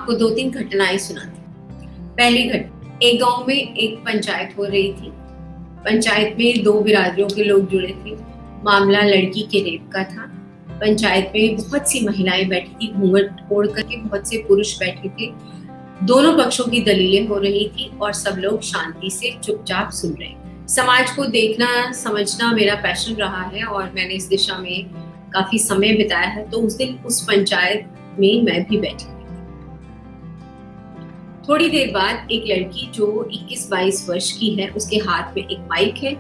आपको 2-3 घटनाएं सुनाती हूँ। पहली घटना, एक गांव में एक पंचायत हो रही थी। पंचायत में 2 बिरादरियों के लोग जुड़े थे। मामला लड़की के रेप का था। पंचायत में बहुत सी महिलाएं बैठी थी, घूंघट ओढ़ करके बहुत से पुरुष बैठे थे। दोनों पक्षों की दलीलें हो रही थी और सब लोग शांति से चुपचाप सुन रहे। समाज को देखना समझना मेरा पैशन रहा है और मैंने इस दिशा में काफी समय बिताया है। तो उस दिन उस पंचायत में मैं भी बैठी थी। थोड़ी देर बाद एक लड़की जो 21-22 वर्ष की है, उसके हाथ में एक माइक है,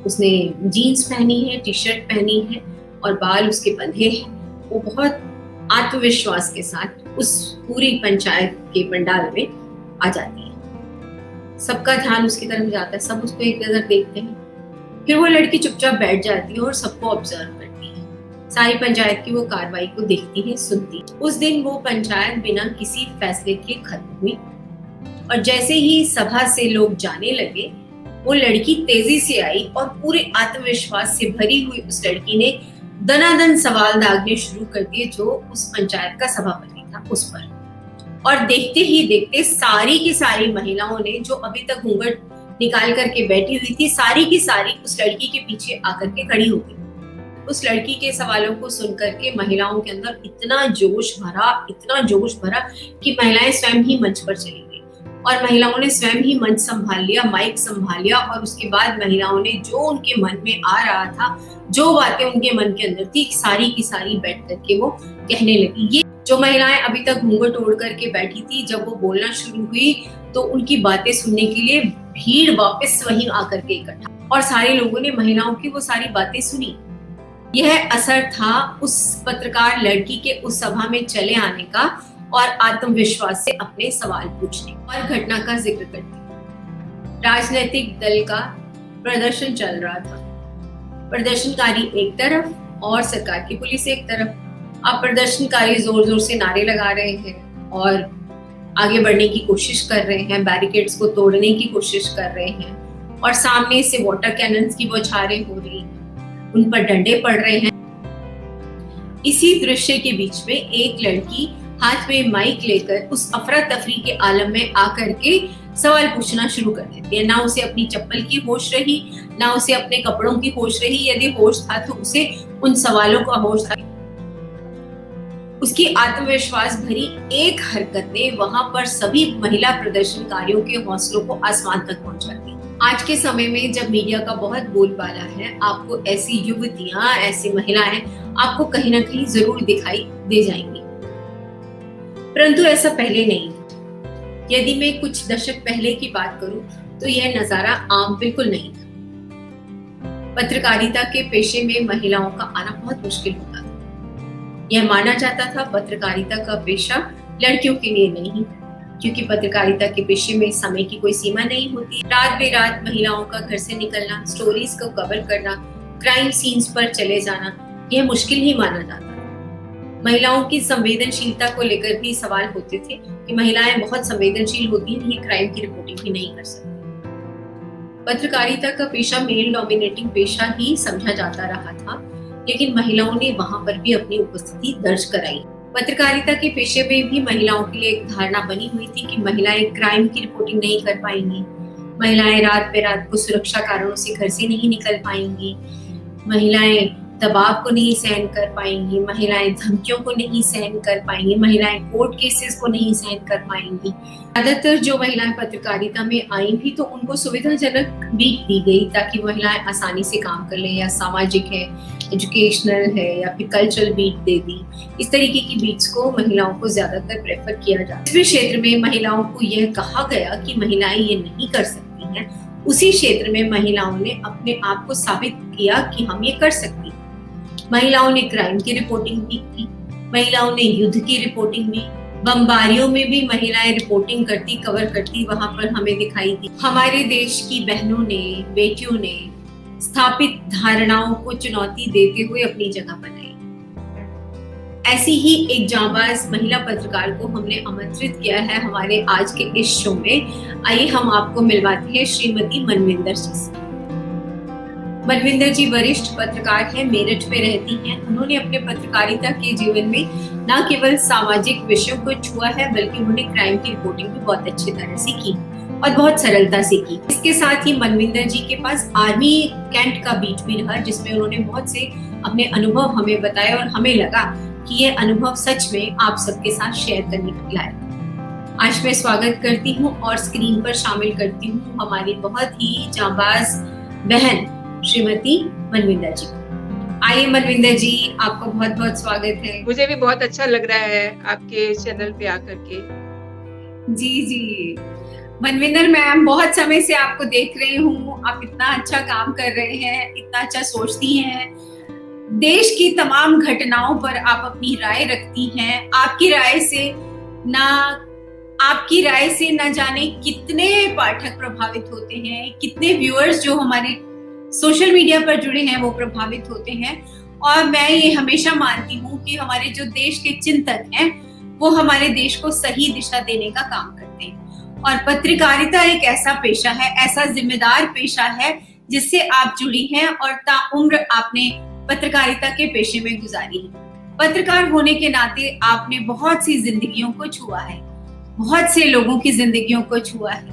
उसने जीन्स पहनी है, टी शर्ट पहनी है और बाल उसके बंधे हैं। वो बहुत आत्मविश्वास के साथ उस पूरी पंचायत के पंडाल में आ जाती है। सबका ध्यान उसकी तरफ जाता है, सब उसको एक नजर देखते हैं। फिर वो लड़की चुपचाप बैठ जाती है और सबको ऑब्जर्व करती है। सारी पंचायत की वो कार्रवाई को देखती है, सुनती है। उस दिन वो पंचायत बिना किसी फैसले के खत्म हुई और जैसे ही सभा से लोग जाने लगे, वो लड़की तेजी से आई और पूरे आत्मविश्वास से भरी हुई उस लड़की ने दनादन सवाल दागने शुरू कर दिए जो उस पंचायत का सभापति था उस पर। और देखते ही देखते सारी की सारी महिलाओं ने, जो अभी तक घूंघट निकाल करके बैठी हुई थी, सारी की सारी उस लड़की के पीछे आकर के खड़ी हो गई। उस लड़की के सवालों को सुन करके महिलाओं के अंदर इतना जोश भरा कि महिलाएं स्वयं ही मंच पर चली गई और महिलाओं ने स्वयं ही मंच संभाल लिया, माइक संभाल लिया और उसके बाद महिलाओं ने जो उनके मन में आ रहा था, जो बातें उनके मन के अंदर थी, सारी की सारी बैठ करके वो कहने लगी। ये जो महिलाएं अभी तक घूंघट ओढ़ करके बैठी थी, जब वो बोलना शुरू हुई तो उनकी बातें सुनने के लिए भीड़ वापस वहीं आकर के इकट्ठा और सारे लोगों ने महिलाओं की वो सारी बातें सुनी। यह असर था उस पत्रकार लड़की के उस सभा में चले आने का और आत्मविश्वास से अपने सवाल पूछने। और घटना का जिक्र करती, राजनीतिक दल का प्रदर्शन चल रहा था। प्रदर्शनकारी एक तरफ और सरकार की पुलिस एक तरफ। अब प्रदर्शनकारी जोर जोर से नारे लगा रहे हैं और आगे बढ़ने की कोशिश कर रहे हैं, बैरिकेड्स को तोड़ने की कोशिश कर रहे हैं और सामने से वाटर कैनन्स की बौछारें हो रही हैं, उन पर डंडे पड़ रहे हैं। इसी दृश्य के बीच में एक लड़की हाथ में माइक लेकर उस अफरा तफरी के आलम में आकर के सवाल पूछना शुरू कर देती है। ना उसे अपनी चप्पल की होश रही, ना उसे अपने कपड़ों की होश रही। यदि होश था तो उसे उन सवालों का होश था। उसकी आत्मविश्वास भरी एक हरकत ने वहां पर सभी महिला प्रदर्शनकारियों के हौसलों को आसमान तक पहुंचा दिया। आज के समय में जब मीडिया का बहुत बोलबाला है, आपको ऐसी युवतियां, ऐसी महिलाएं आपको कहीं ना कहीं जरूर दिखाई दे जाएंगी, परंतु ऐसा पहले नहीं था। यदि मैं कुछ दशक पहले की बात करूं तो यह नजारा आम बिल्कुल नहीं था। पत्रकारिता के पेशे में महिलाओं का आना बहुत मुश्किल होता था। यह माना जाता था पत्रकारिता का पेशा लड़कियों के लिए नहीं, क्योंकि पत्रकारिता के पेशे में समय की कोई सीमा नहीं होती। रात बेरात महिलाओं का घर से निकलना, स्टोरीज को कवर करना, क्राइम सीन्स पर चले जाना, यह मुश्किल ही माना जाता था। महिलाओं की संवेदनशीलता को लेकर भी सवाल होते थे कि महिलाएं बहुत संवेदनशील होती हैं, ये क्राइम की रिपोर्टिंग भी नहीं कर सकती। पत्रकारिता का पेशा मेल डोमिनेटिंग पेशा ही समझा जाता रहा था, लेकिन महिलाओं ने वहां पर भी अपनी उपस्थिति दर्ज कराई। पत्रकारिता के पेशे में भी महिलाओं के लिए एक धारणा बनी हुई थी कि महिलाएं क्राइम की रिपोर्टिंग नहीं कर पाएंगी, महिलाएं रात बेरात को सुरक्षा कारणों से घर से नहीं निकल पाएंगी, महिलाएं दबाव को नहीं सहन कर पाएंगी, महिलाएं धमकियों को नहीं सहन कर पाएंगी, महिलाएं कोर्ट केसेस को नहीं सहन कर पाएंगी। ज्यादातर जो महिलाएं पत्रकारिता में आई भी तो उनको सुविधाजनक बीट दी गई ताकि महिलाएं आसानी से काम कर लें, या सामाजिक है, एजुकेशनल है, या फिर कल्चरल बीट दे दी। इस तरीके की बीट्स को महिलाओं को ज्यादातर प्रेफर किया जाता है। जिस क्षेत्र में महिलाओं को यह कहा गया कि महिलाएं ये नहीं कर सकती हैं, उसी क्षेत्र में महिलाओं ने अपने आप को साबित किया कि हम ये कर सकती हैं। महिलाओं ने क्राइम की रिपोर्टिंग भी की, महिलाओं ने युद्ध की रिपोर्टिंग भी, बमबारियों में भी महिलाएं रिपोर्टिंग करती, कवर करती, वहां पर हमें दिखाई दी। हमारे देश की बहनों ने, बेटियों ने स्थापित धारणाओं को चुनौती देते हुए अपनी जगह बनाई। ऐसी ही एक जांबाज महिला पत्रकार को हमने आमंत्रित किया है हमारे आज के इस शो में। आइए हम आपको मिलवाते हैं श्रीमती मनविंदर जी से। मनविंदर जी वरिष्ठ पत्रकार हैं, मेरठ में रहती हैं। उन्होंने अपने पत्रकारिता के जीवन में न केवल सामाजिक विषयों को छुआ है, बल्कि उन्होंने क्राइम की रिपोर्टिंग भी बहुत अच्छी तरह से की और बहुत सरलता से की। इसके साथ ही मनविंदर जी के पास आर्मी कैंट का बीट भी रहा, जिसमें उन्होंने बहुत से अपने अनुभव हमें बताए और हमें लगा कि ये अनुभव सच में आप सबके साथ शेयर करने के लायक। आज मैं स्वागत करती हूँ और स्क्रीन पर शामिल करती हूँ हमारी बहुत ही जांबाज बहन श्रीमती मनविंदर जी। आइए मनविंदर जी, आपका बहुत बहुत स्वागत है। मुझे भी बहुत अच्छा लग रहा है आपके चैनल पे आकर के। जी मनविंदर मैम, बहुत समय से आपको देख रही हूँ। आप इतना अच्छा काम कर रहे हैं, इतना अच्छा सोचती हैं, देश की तमाम घटनाओं पर आप अपनी राय रखती हैं। आपकी राय से न जाने कितने पाठक प्रभावित होते हैं, कितने व्यूअर्स जो हमारे सोशल मीडिया पर जुड़े हैं वो प्रभावित होते हैं। और मैं ये हमेशा मानती हूँ कि हमारे जो देश के चिंतक हैं वो हमारे देश को सही दिशा देने का काम करते हैं। और पत्रकारिता एक ऐसा पेशा है, ऐसा जिम्मेदार पेशा है जिससे आप जुड़ी हैं और ताउम्र आपने पत्रकारिता के पेशे में गुजारी है। पत्रकार होने के नाते आपने बहुत सी जिंदगियों को छुआ है, बहुत से लोगों की जिंदगियों को छुआ है,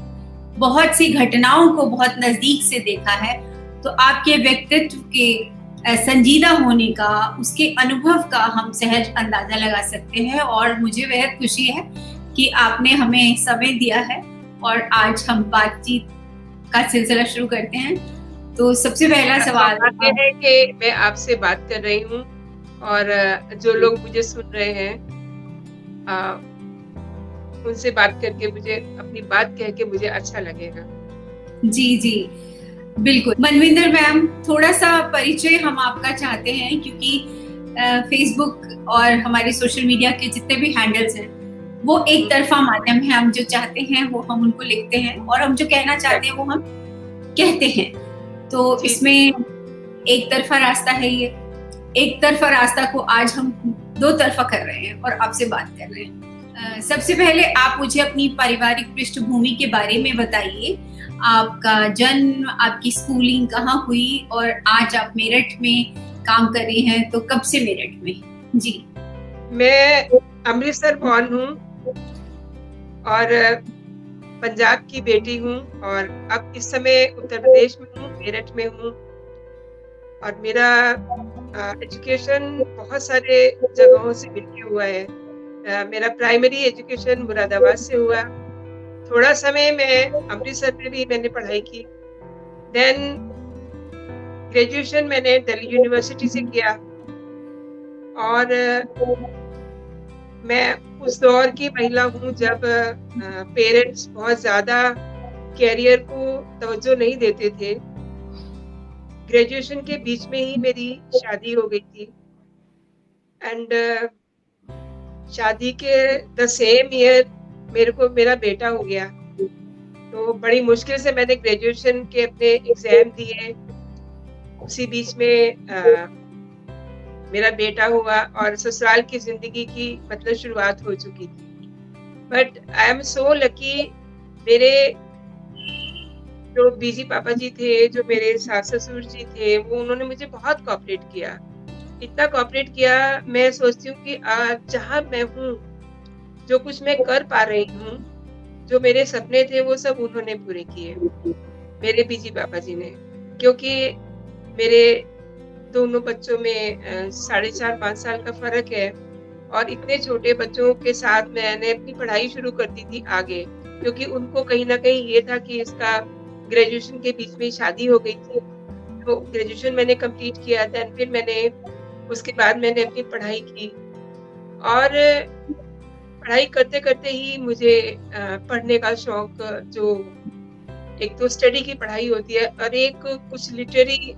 बहुत सी घटनाओं को बहुत नजदीक से देखा है। तो आपके व्यक्तित्व के संजीदा होने का, उसके अनुभव का हम सहज अंदाजा लगा सकते हैं। और मुझे बेहद खुशी है कि आपने हमें समय दिया है और आज हम बातचीत का सिलसिला शुरू करते हैं। तो सबसे पहला सवाल है कि मैं आपसे बात कर रही हूँ और जो लोग मुझे सुन रहे हैं उनसे बात करके मुझे अपनी बात कह के मुझे अच्छा लगेगा। जी बिल्कुल। मनविंदर मैम, थोड़ा सा परिचय हम आपका चाहते हैं, क्योंकि फेसबुक और हमारे सोशल मीडिया के जितने भी हैंडल्स हैं वो एक तरफा माध्यम है। हम जो चाहते हैं वो हम उनको लिखते हैं और हम जो कहना चाहते हैं वो हम कहते हैं। तो इसमें एक तरफा रास्ता है। ये एक तरफा रास्ता को आज हम दो तरफा कर रहे हैं और आपसे बात कर रहे हैं। सबसे पहले आप मुझे अपनी पारिवारिक पृष्ठभूमि के बारे में बताइए। आपका जन्म, आपकी स्कूलिंग कहाँ हुई और आज आप मेरठ में काम कर रही हैं, तो कब से मेरठ में? जी, मैं अमृतसर बॉर्न हूँ और पंजाब की बेटी हूँ और अब इस समय उत्तर प्रदेश में हूँ, मेरठ में हूँ। और मेरा एजुकेशन बहुत सारे जगहों से मिलके हुआ है। मेरा प्राइमरी एजुकेशन मुरादाबाद से हुआ। थोड़ा समय मैं अमृतसर में भी मैंने पढ़ाई की। देन ग्रेजुएशन मैंने दिल्ली यूनिवर्सिटी से किया और मैं उस दौर की महिला हूँ जब पेरेंट्स बहुत ज्यादा कैरियर को तवज्जो नहीं देते थे। ग्रेजुएशन के बीच में ही मेरी शादी हो गई थी एंड शादी के द सेम ईयर मेरा बेटा हो गया। तो बड़ी मुश्किल से मैंने ग्रेजुएशन के अपने एग्जाम दिए। उसी बीच में मेरा बेटा हुआ और ससुराल की जिंदगी की मतलब शुरुआत हो चुकी थी। But I am so lucky, मेरे जो बीजी पापा जी थे, जो मेरे सास ससुर जी थे, वो उन्होंने मुझे बहुत कोऑपरेट किया। इतना कोऑपरेट किया, मैं सोचती हूँ कि जहाँ मैं हूँ, जो कुछ मैं कर पा रही हूँ, जो मेरे सपने थे वो सब उन्होंने पूरे किए, मेरे बीजी पापा जी ने। क्योंकि मेरे दोनों बच्चों में 4.5-5 साल का फर्क है और इतने छोटे बच्चों के साथ मैंने अपनी पढ़ाई शुरू कर दी थी आगे, क्योंकि उनको कहीं ना कहीं ये था कि इसका ग्रेजुएशन के बीच में शादी हो गई थी। तो ग्रेजुएशन मैंने कंप्लीट किया था, फिर मैंने उसके बाद मैंने अपनी पढ़ाई की और पढ़ाई करते करते ही मुझे पढ़ने का शौक, जो एक तो स्टडी की पढ़ाई होती है और एक कुछ लिटरेरी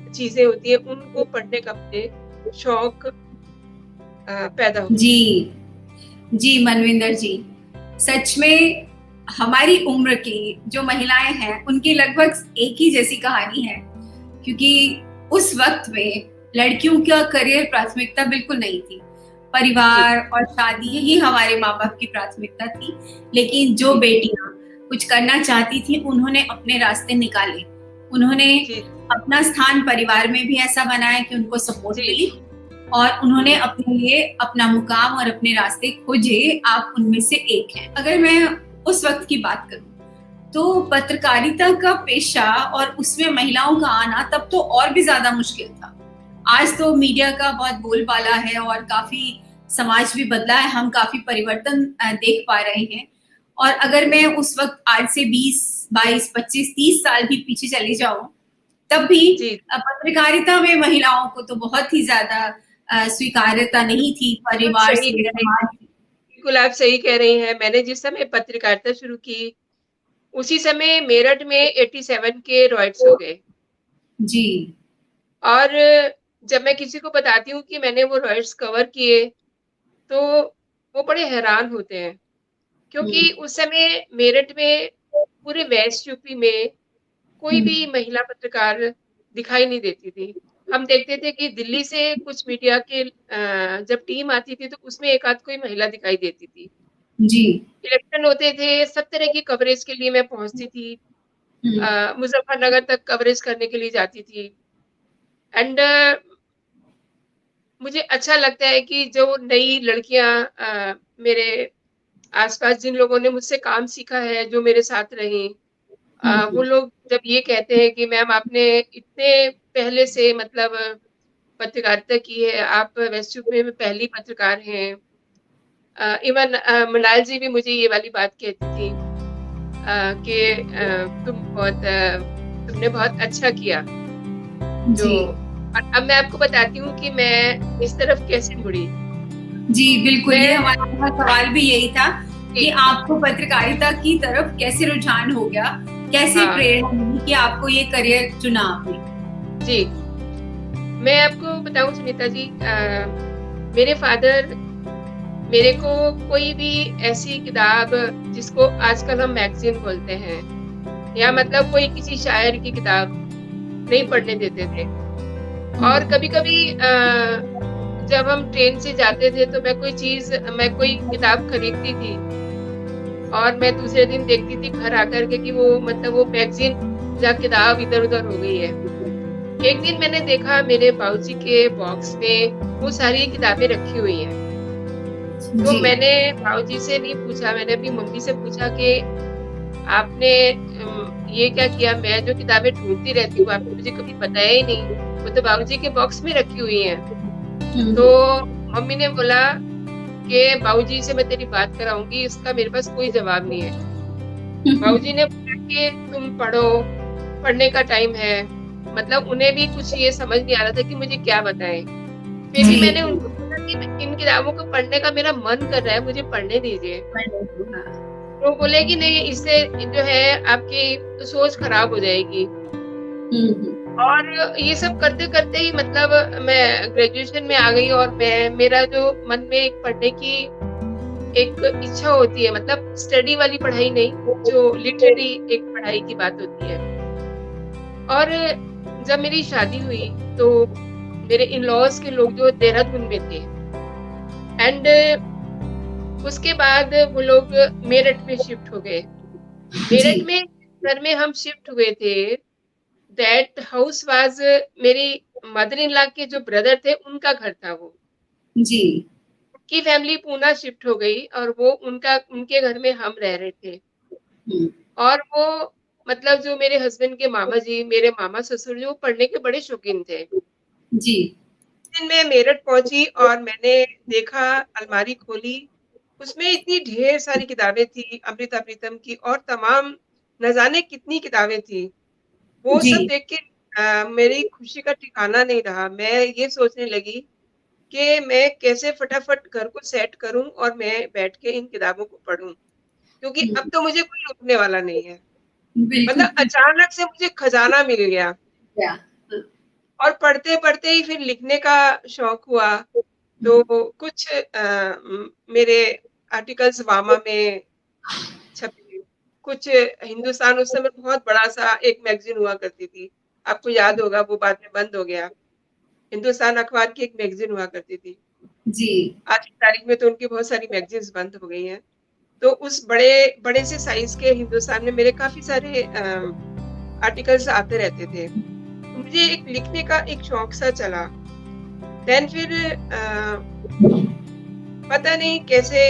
चीजें होती है, उनको पढ़ने का मुझे शौक पैदा हो। जी मनविंदर जी, सच में हमारी उम्र की जो महिलाएं हैं उनकी लगभग एक ही जैसी कहानी है, क्योंकि उस वक्त में लड़कियों का करियर प्राथमिकता बिल्कुल नहीं थी। परिवार और शादी ही हमारे माँ बाप की प्राथमिकता थी। लेकिन जो बेटियां कुछ करना चाहती थी उन्होंने अपने रास्ते निकाले, उन्होंने जी, अपना स्थान परिवार में भी ऐसा बनाया कि उनको सपोर्ट जी, मिली, और उन्होंने जी, अपने लिए अपना मुकाम और अपने रास्ते खोजे। आप उनमें से एक हैं। अगर मैं उस वक्त की बात करूं तो पत्रकारिता का पेशा और उसमें महिलाओं का आना तब तो और भी ज्यादा मुश्किल था। आज तो मीडिया का बहुत बोलबाला है और काफी समाज भी बदला है, हम काफी परिवर्तन देख पा रहे हैं। और अगर मैं उस वक्त आज से 20, 22, 25, 30 साल भी पीछे चली जाऊं, तब भी जी, पत्रकारिता में महिलाओं को तो बहुत ही ज्यादा स्वीकार्यता नहीं थी, बिल्कुल परिवार सही से, कह रही समाज से। बिल्कुल आप सही कह रही हैं। मैंने जिस समय पत्रकारिता शुरू की, उसी समय मेरठ में 87 के रॉयट्स हो गए। जी। और जब मैं किसी को बताती हूँ कि मैंने वो रॉयट्स कवर किए, तो वो बड़े हैरान होते हैं, क्योंकि हम्म, उस समय मेरठ में, पूरे वेस्ट यूपी में कोई हम्म, भी महिला पत्रकार दिखाई नहीं देती थी। हम देखते थे कि दिल्ली से कुछ मीडिया के जब टीम आती थी तो उसमें एक आध कोई महिला दिखाई देती थी। जी। इलेक्शन होते थे, सब तरह की कवरेज के लिए मैं पहुँचती थी। हम्म, मुज़फ्फरनगर तक कवरेज करने के लिए जाती थी। एंड मुझे अच्छा लगता है कि जो नई लड़कियाँ मेरे आस-पास जिन लोगों ने मुझसे काम सीखा है, जो मेरे साथ रहीं, वो हम्म, लोग जब ये कहते हैं कि मैम आपने इतने पहले से मतलब पत्रकारिता की है, आप वेस्ट यूपी में पहली पत्रकार हैं। इवन मृणाल जी भी मुझे ये वाली बात कहती थी कि तुमने बहुत अच्छा किया। जो जी। और अब मैं आपको बताती हूँ कि मैं इस तरफ कैसे मुड़ी। जी, बिल्कुल, ये मैं हमारा अगला सवाल भी यही था कि जी, आपको पत्रकारिता की तरफ कैसे रुझान हो गया? कैसे हाँ, प्रेरणा मिली कि आपको ये करियर चुना आपने? जी। मैं आपको बताऊँ सुनीता जी, मेरे फादर मेरे को कोई भी ऐसी किताब, जिसको आजकल हम मैगज़ीन बोलते हैं, या मतलब कोई किसी शायर की किताब नहीं पढ़ने देते थे। और हुँ, कभी-कभी जब हम ट्रेन से जाते थे तो मैं कोई किताब खरीदती थी और मैं दूसरे दिन देखती थी घर आकर के कि वो मतलब वो मैगज़ीन या किताब इधर-उधर हो गई है। एक दिन मैंने देखा मेरे बाबूजी के बॉक्स में वो सारी किताबें रखी हुई हैं। तो जी। मैंने बाबूजी से नहीं पूछा, मैंने अपनी मम्मी से पूछा कि आपने ये क्या किया? मैं जो किताबें ढूँढती रहती हूँ, आपने मुझे कभी बताया ही नहीं। वो तो बाबूजी के बॉक्स में रखी हुई हैं। हुँ, तो हुँ, मम्मी ने बोला कि बाबूजी से मैं तेरी बात कराऊँगी, इसका मेरे पास कोई जवाब नहीं है। बाबूजी ने बोला कि तुम पढ़ो, पढ़ने का टाइम है। मतलब उन्हें भी कुछ ये समझ नहीं आ रहा था कि मुझे क्या बताएँ। फिर भी जी। मैंने उनको बोला कि इन किताबों को पढ़ने का मेरा मन कर रहा है, मुझे पढ़ने दीजिए। हाँ। तो बोले कि नहीं, इससे जो है आपकी सोच खराब हो जाएगी। हुँ, हुँ, और ये सब करते-करते ही मतलब मैं ग्रेजुएशन में आ गई और मेरा जो मन में एक पढ़ने की एक इच्छा होती है, मतलब स्टडी वाली पढ़ाई नहीं, जो लिटरेरी एक पढ़ाई की बात होती है। और जब मेरी शादी हुई तो मेरे इन-लॉज़ के लोग जो देहरादून में थे, एंड उसके बाद वो लोग मेरठ में शिफ्ट हो गए। जी, मेरठ में घर में हम शिफ्ट हुए थे, दैट हाउस वाज़ मेरी मदर इन लॉ के जो ब्रदर थे उनका घर था वो। जी। उनकी फैमिली पूना शिफ्ट हो गई और वो उनके घर में हम रह रहे थे। हुँ, और वो मतलब जो मेरे हस्बैंड के मामा जी, मेरे मामा ससुर जो पढ़ने के बड़े शौकीन थे। जी, दिन मैं मेरठ पहुँची और मैंने देखा, अलमारी खोली, उसमें इतनी ढेर सारी किताबें थी, अमृता प्रीतम की और तमाम न जाने कितनी किताबें थी। वो जी। सब देख के मेरी खुशी का ठिकाना नहीं रहा। मैं ये सोचने लगी कि मैं कैसे फटाफट घर को सेट करूँ और मैं बैठ के इन किताबों को पढूँ, क्योंकि हुँ, अब तो मुझे कोई रोकने वाला नहीं है। बिल्कुल, मतलब अचानक से मुझे खजाना मिल गया क्या? हाँ, और पढ़ते-पढ़ते ही फिर लिखने का शौक हुआ। हुँ, तो कुछ मेरे आर्टिकल्स वामा में छपे, कुछ हिंदुस्तान, उस समय बहुत बड़ा-सा एक मैगज़ीन हुआ करती थी। आपको याद होगा, वो बाद में बंद हो गया। हिंदुस्तान अखबार की एक मैगज़ीन हुआ करती थी। जी। आज की तारीख में तो उनकी बहुत सारी मैगज़ीन्स बंद हो गई हैं। तो उस बड़े बड़े से साइज़ के हिंदुस्तान में मेरे काफ़ी सारे आर्टिकल्स आते रहते थे। तो मुझे एक लिखने का एक शौक सा चला। देन फिर पता नहीं कैसे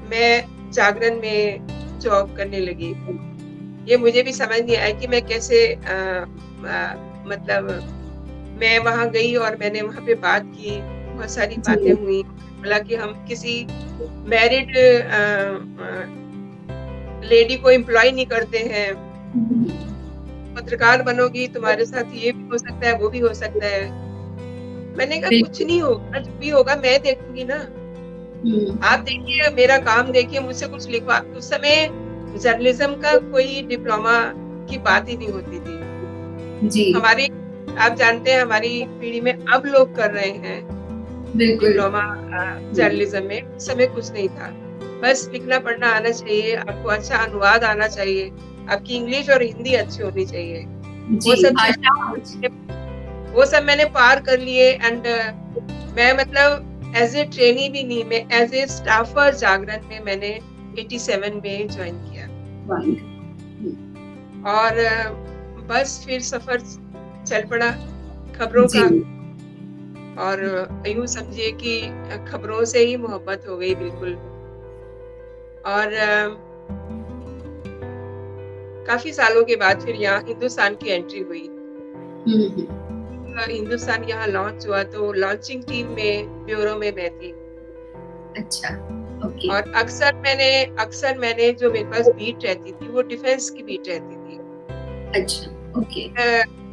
मैं जागरण में जॉब करने लगी। ये मुझे भी समझ नहीं आया कि मैं कैसे मतलब मैं वहाँ गई और मैंने वहाँ पे बात की, बहुत सारी बातें जी हुई। बोला कि हम किसी मैरिड लेडी को एम्प्लॉय नहीं करते हैं। पत्रकार बनोगी, तुम्हारे साथ ये भी हो सकता है, वो भी हो सकता है। मैंने कहा कुछ बिल्कुल। नहीं होगा, जो भी होगा मैं देखूंगी ना। आप देखिए, मेरा काम देखिए, मुझसे कुछ लिखवा। उस समय जर्नलिज्म का कोई डिप्लोमा की बात ही नहीं होती थी। जी हमारी आप जानते हैं हमारी पीढ़ी में अब लोग कर रहे हैं बिल्कुल। डिप्लोमा जर्नलिज्म में। उस समय कुछ नहीं था। बस लिखना पढ़ना आना चाहिए, आपको अच्छा अनुवाद आना चाहिए, आपकी इंग्लिश और हिंदी अच्छी होनी चाहिए। जी वो सब आशा। चीज़ें वो सब मैंने पार कर लिए। एंड मैं मतलब एज़ ए ट्रेनी भी नहीं, मैं एज़ ए स्टाफर जागरण में मैंने 87 में जॉइन किया। और बस फिर सफ़र चल पड़ा खबरों जी का। और यूँ समझिए कि खबरों से ही मोहब्बत हो गई बिल्कुल। और काफ़ी सालों के बाद फिर यहाँ हिंदुस्तान की एंट्री हुई। हिंदुस्तान यहाँ लॉन्च हुआ तो लॉन्चिंग टीम में ब्यूरो में मैं थी। अच्छा ओके। और अक्सर मैंने जो मेरे पास बीट रहती थी वो डिफेंस की बीट रहती थी। अच्छा ओके।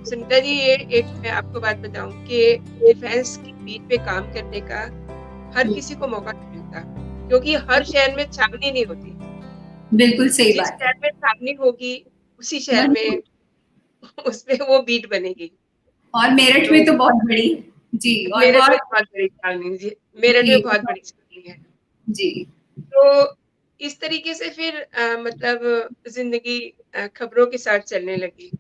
सुनीता जी, ये एक मैं आपको बात बताऊं कि डिफेंस की बीट पे काम करने का हर किसी को मौका नहीं मिलता, क्योंकि हर शहर में छावनी नहीं होती। बिल्कुल सही जिस बात है। शहर में छावनी होगी उसी शहर वही। में उसमें वो बीट बनेगी। और मेरठ तो में तो बहुत बड़ी है जी। और मेरठ में बहुत। बहुत बड़ी छावनी जी, मेरठ जी में बहुत बड़ी छावनी है। जी। तो इस तरीके से फिर मतलब ज़िंदगी खबरों के साथ चलने लगी।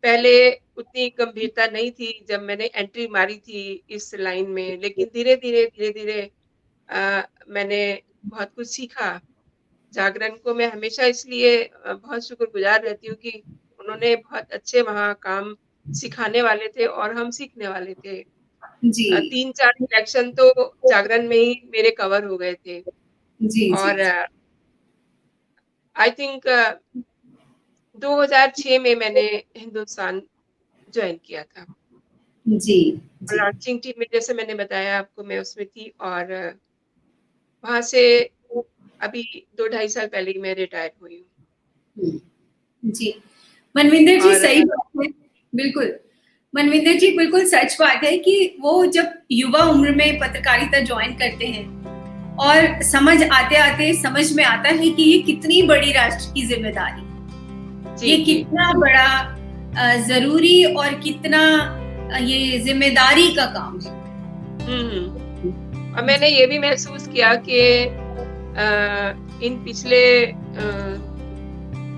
पहले उतनी गंभीरता नहीं थी जब मैंने एंट्री मारी थी इस लाइन में, लेकिन धीरे-धीरे मैंने बहुत कुछ सीखा। जागरण को मैं हमेशा इसलिए बहुत शुक्रगुज़ार रहती हूँ कि उन्होंने बहुत अच्छे वहाँ काम सिखाने वाले थे और हम सीखने वाले थे। जी 3-4 इलेक्शन तो जागरण में ही मेरे कवर हो गए थे। जी जी और आई थिंक 2006 में मैंने हिंदुस्तान जॉइन किया था। जी जी। लॉन्चिंग टीम में जैसे मैंने बताया आपको, मैं उसमें थी। और वहाँ से अभी 2 ढाई साल पहले ही मैं रिटायर हुई हूँ। जी मनविंदर जी, और सही बात है। बिल्कुल मनविंदर जी, बिल्कुल सच बात है कि वो जब युवा उम्र में पत्रकारिता ज्वाइन करते हैं और समझ आते आते समझ में आता है कि ये कितनी बड़ी राष्ट्र की जिम्मेदारी, ये कितना बड़ा जरूरी और कितना ये जिम्मेदारी का काम है। और मैंने ये भी महसूस किया कि इन पिछले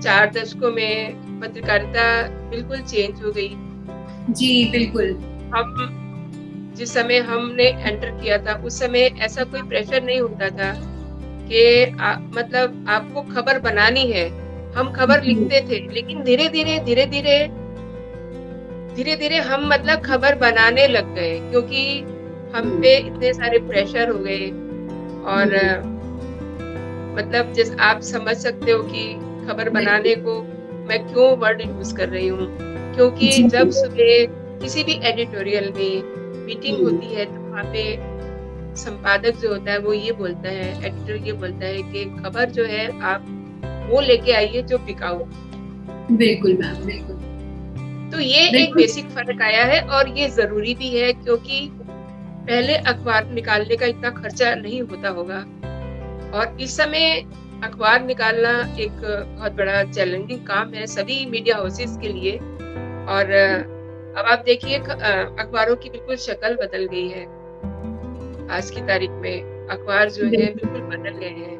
4 दशकों में पत्रकारिता बिल्कुल चेंज हो गई। जी बिल्कुल। हम जिस समय हमने एंटर किया था उस समय ऐसा कोई प्रेशर नहीं होता था कि मतलब आपको खबर बनानी है। हम खबर लिखते थे, लेकिन धीरे-धीरे हम मतलब खबर बनाने लग गए, क्योंकि हम पे इतने सारे प्रेशर हो गए। और मतलब जैसे आप समझ सकते हो कि खबर बनाने को मैं क्यों वर्ड यूज़ कर रही हूँ, क्योंकि जब सुबह किसी भी एडिटोरियल में मीटिंग होती है तो वहाँ पे संपादक जो होता है वो ये बोलता है, एडिटर ये बोलता है कि खबर जो है आप वो लेके आइए जो बिकाऊ। बिल्कुल मैम, बिल्कुल। तो ये एक बेसिक फ़र्क आया है और ये ज़रूरी भी है, क्योंकि पहले अखबार निकालने का इतना खर्चा नहीं होता होगा और इस समय अखबार निकालना एक बहुत बड़ा चैलेंजिंग काम है सभी मीडिया हाउसेस के लिए। और अब आप देखिए अखबारों की बिल्कुल शक्ल बदल गई है। आज की तारीख में अखबार जो है बिल्कुल बदल गए हैं।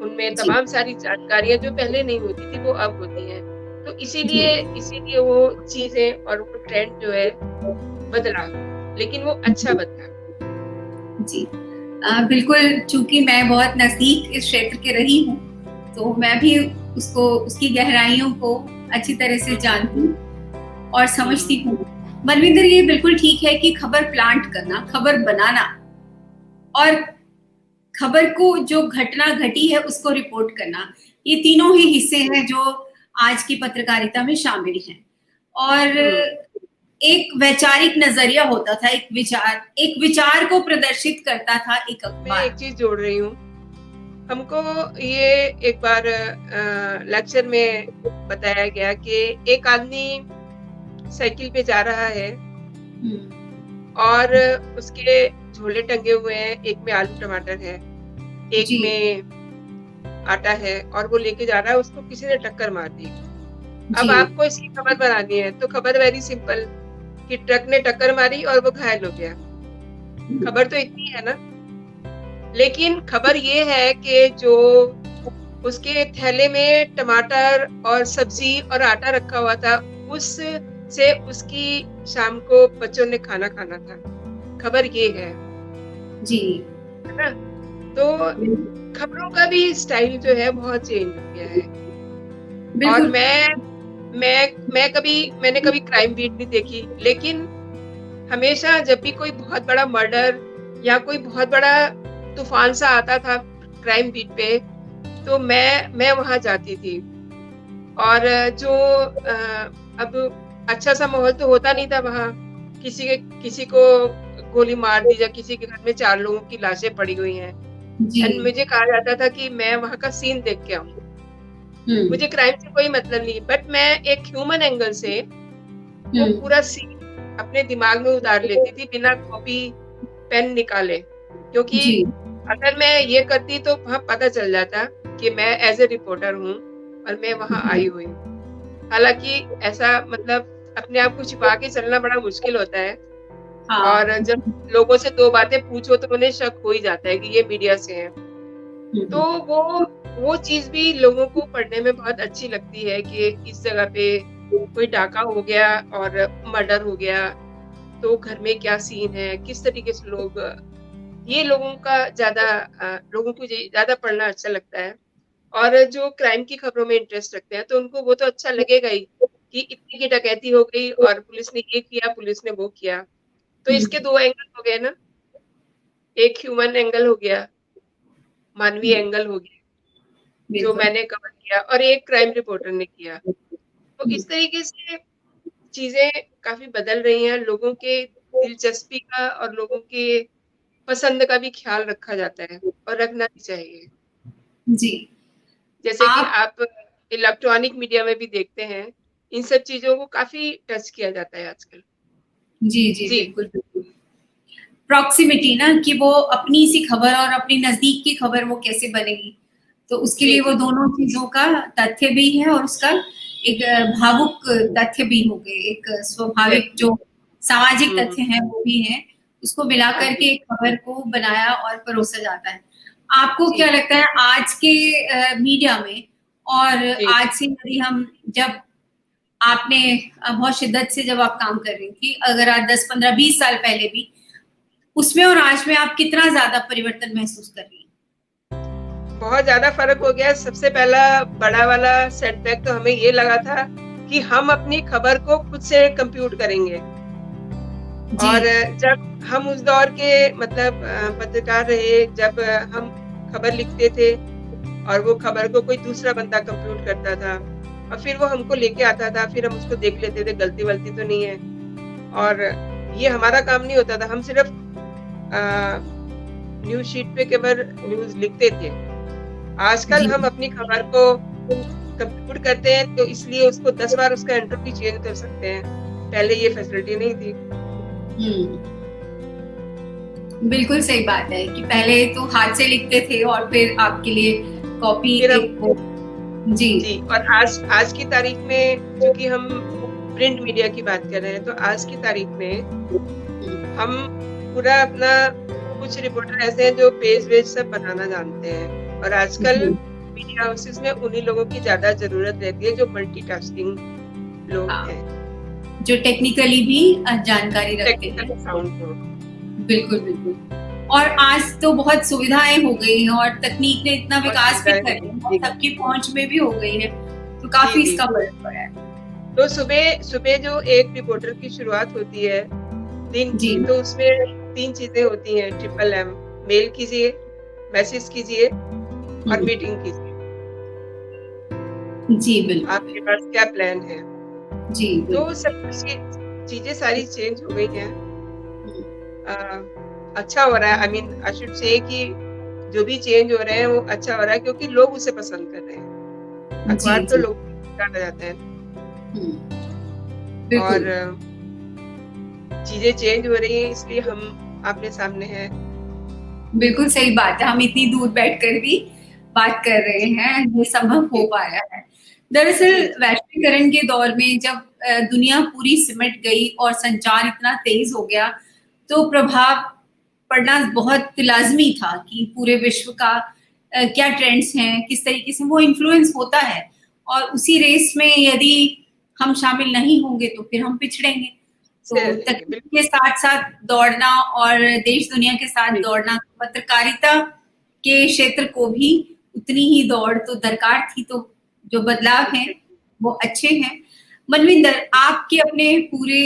उनमें तमाम सारी जानकारियाँ जो पहले नहीं होती थी वो अब होती हैं। तो इसीलिए वो चीज़ें और वो ट्रेंड जो है बदला, लेकिन वो अच्छा बदला। जी बिल्कुल, चूंकि मैं बहुत नजदीक इस क्षेत्र के रही हूँ तो मैं भी उसको, उसकी गहराइयों को अच्छी तरह से जानती और समझती हूँ। मनविंदर, ये बिल्कुल ठीक है कि खबर प्लांट करना, खबर बनाना और खबर को जो घटना घटी है उसको रिपोर्ट करना, ये तीनों ही हिस्से हैं जो आज की पत्रकारिता में शामिल हैं। और एक वैचारिक नजरिया होता था, एक विचार को प्रदर्शित करता था एक अखबार। मैं एक चीज जोड़ रही हूँ, हमको ये एक बार लेक्चर में बताया गया कि एक आदमी साइकिल पे जा रहा है और उसके झोले टंगे हुए हैं, एक में आलू टमाटर है, एक में आटा है, और वो लेके जा रहा है, उसको किसी ने टक्कर मार दी। अब आपको इसकी खबर बनानी है, तो खबर वेरी सिंपल कि ट्रक ने टक्कर मारी और वो घायल हो गया। खबर तो इतनी है ना, लेकिन खबर ये है कि जो उसके थैले में टमाटर और सब्जी और आटा रखा हुआ था, उससे उसकी शाम को बच्चों ने खाना खाना था। खबर ये है जी, है ना। तो खबरों का भी स्टाइल जो है बहुत चेंज हो गया है। और मैंने कभी क्राइम बीट नहीं देखी, लेकिन हमेशा जब भी कोई बहुत बड़ा मर्डर या कोई बहुत बड़ा तूफान सा आता था क्राइम बीट पे, तो मैं वहां जाती थी। और जो अब अच्छा सा माहौल तो होता नहीं था वहां, किसी को गोली मार दी, या किसी के घर में 4 लोगों की लाशें पड़ी हुई हैं, एंड मुझे कहा जाता था कि मैं वहां का सीन देख के आऊं। मुझे क्राइम से कोई मतलब नहीं, बट मैं एक ह्यूमन एंगल से वो पूरा सीन अपने दिमाग में उतार लेती थी बिना कॉपी पेन निकाले, क्योंकि अगर मैं ये करती तो वहां पता चल जाता कि मैं एज ए रिपोर्टर हूँ और मैं वहां आई हुई हूँ। हालांकि ऐसा मतलब अपने आप को छिपा के चलना बड़ा मुश्किल होता है। और जब लोगों से 2 बातें पूछो तो उन्हें शक हो ही जाता है कि ये मीडिया से है। तो वो चीज भी लोगों को पढ़ने में बहुत अच्छी लगती है कि इस जगह पे कोई डाका हो गया और मर्डर हो गया, तो घर में क्या सीन है, किस तरीके से लोग, ये लोगों को ज्यादा पढ़ना अच्छा लगता है। और जो क्राइम की खबरों में इंटरेस्ट रखते हैं, तो उनको वो तो अच्छा लगेगा ही कि इतनी की डकैती हो गई और पुलिस ने ये किया, पुलिस ने वो किया। तो इसके 2 एंगल हो गए ना, एक ह्यूमन एंगल हो गया, मानवीय एंगल हो गया जो मैंने कवर किया, और एक क्राइम रिपोर्टर ने किया। तो इस तरीके से चीजें काफी बदल रही हैं। लोगों के दिलचस्पी का और लोगों के पसंद का भी ख्याल रखा जाता है, और रखना भी चाहिए। जी, जैसे कि आप इलेक्ट्रॉनिक मीडिया में भी देखते हैं, इन सब चीजों को काफी टच किया जाता है आजकल। जी, बिल्कुल। प्रॉक्सिमिटी ना, कि वो अपनी सी खबर और अपनी नजदीक की खबर वो कैसे बनेगी, तो उसके लिए वो दोनों चीजों का तथ्य भी है और उसका एक भावुक तथ्य भी हो गए, एक स्वाभाविक जो सामाजिक तथ्य हैं वो भी हैं, उसको मिला करके एक खबर को बनाया और परोसा जाता है। आपको क्या लगता है आज के मीडिया में, और आज से यदि हम, जब आपने बहुत शिद्दत से जब आप काम कर रही थी, अगर आज 10, 15, 20 साल पहले भी, उसमें और आज में आप कितना ज्यादा परिवर्तन महसूस कर रही हैं? बहुत ज्यादा फर्क हो गया। सबसे पहला बड़ा वाला सेटबैक तो हमें ये लगा था कि हम अपनी खबर को खुद से कंप्यूट करेंगे। और जब हम उस दौर के मतलब पत्रकार रहे, जब हम खबर लिखते थे और वो खबर को कोई दूसरा बंदा कंप्यूट करता था और फिर वो हमको लेके आता था, फिर हम उसको देख लेते थे गलती वलती तो नहीं है, और ये हमारा काम नहीं होता था। हम सिर्फ न्यूज शीट पे केवल न्यूज लिखते थे। आजकल हम अपनी खबर को कंप्यूट करते हैं, तो इसलिए उसको 10 बार उसका एंट्रोपी चेंज कर सकते हैं। पहले ये फैसिलिटी नहीं थी। बिल्कुल सही बात है कि पहले तो हाथ से लिखते थे और फिर आपके लिए कॉपी जी। और आज की तारीख में, क्योंकि हम प्रिंट मीडिया की बात कर रहे हैं, तो आज की तारीख में हम पूरा अपना, कुछ रिपोर्टर ऐसे हैं जो पेज वेज सब बनाना जानते हैं, और आजकल मीडिया हाउसेस में उन्हीं लोगों की ज्यादा जरूरत रहती है जो मल्टीटास्किंग लोग हैं, जो टेक्निकली भी जानकारी रखते हैं। साउंड को बिल्कुल। और आज तो बहुत सुविधाएं हो गई हैं और तकनीक ने इतना बहुत विकास भी सुविधाएं कर हो गई। लिया है, जी, सबकी पहुंच में भी हो गई है, तो जी, काफी जी। इसका फर्क पड़ा है। तो सुबह सुबह जो एक रिपोर्टर की शुरुआत होती है दिन जी, की, तो उसमें 3 चीज़ें होती हैं, ट्रिपल एम। मेल कीजिए, मैसेज कीजिए और हम्म, मीटिंग कीजिए। जी बिल्कुल आपके बिल्कुल। पास क्या प्लान है? जी तो बिल्कुल। सब कुछ ये चीज़ें सारी चेंज हो गई हैं। हम्म, अ, अच्छा हो रहा है, I mean I should say कि जो भी चेंज हो रहे हैं वो अच्छा हो रहा है क्योंकि लोग उसे पसंद कर रहे हैं। जी अखबार तो जी। लोगों को पसंद आ जाता है हम्म, और बिल्कुल चीज़ें चेंज हो रही हैं इसलिए हम आपके सामने हैं। बिल्कुल सही बात है, हम इतनी दूर बैठकर भी बात कर रहे जी, हैं, ये संभव हो जी, पाया है। दरअसल जी, जी। वैश्वीकरण के दौर में जब दुनिया पूरी सिमट गई और संचार इतना तेज हो गया, तो प्रभाव पड़ना बहुत लाज़मी था कि पूरे विश्व का क्या ट्रेंड्स हैं, किस तरीके से वो इन्फ्लुएंस होता है और उसी रेस में यदि हम शामिल नहीं होंगे तो फिर हम पिछड़ेंगे। तो से रहेंगे, तकनीक बिल्कुल। के साथ-साथ दौड़ना और देश दुनिया के साथ जी, दौड़ना, पत्रकारिता के क्षेत्र को भी उतनी ही दौड़ तो दरकार थी, तो जो बदलाव हैं, एग्ज़ैक्टली। वो अच्छे हैं। मनविंदर, जी, आपके अपने पूरे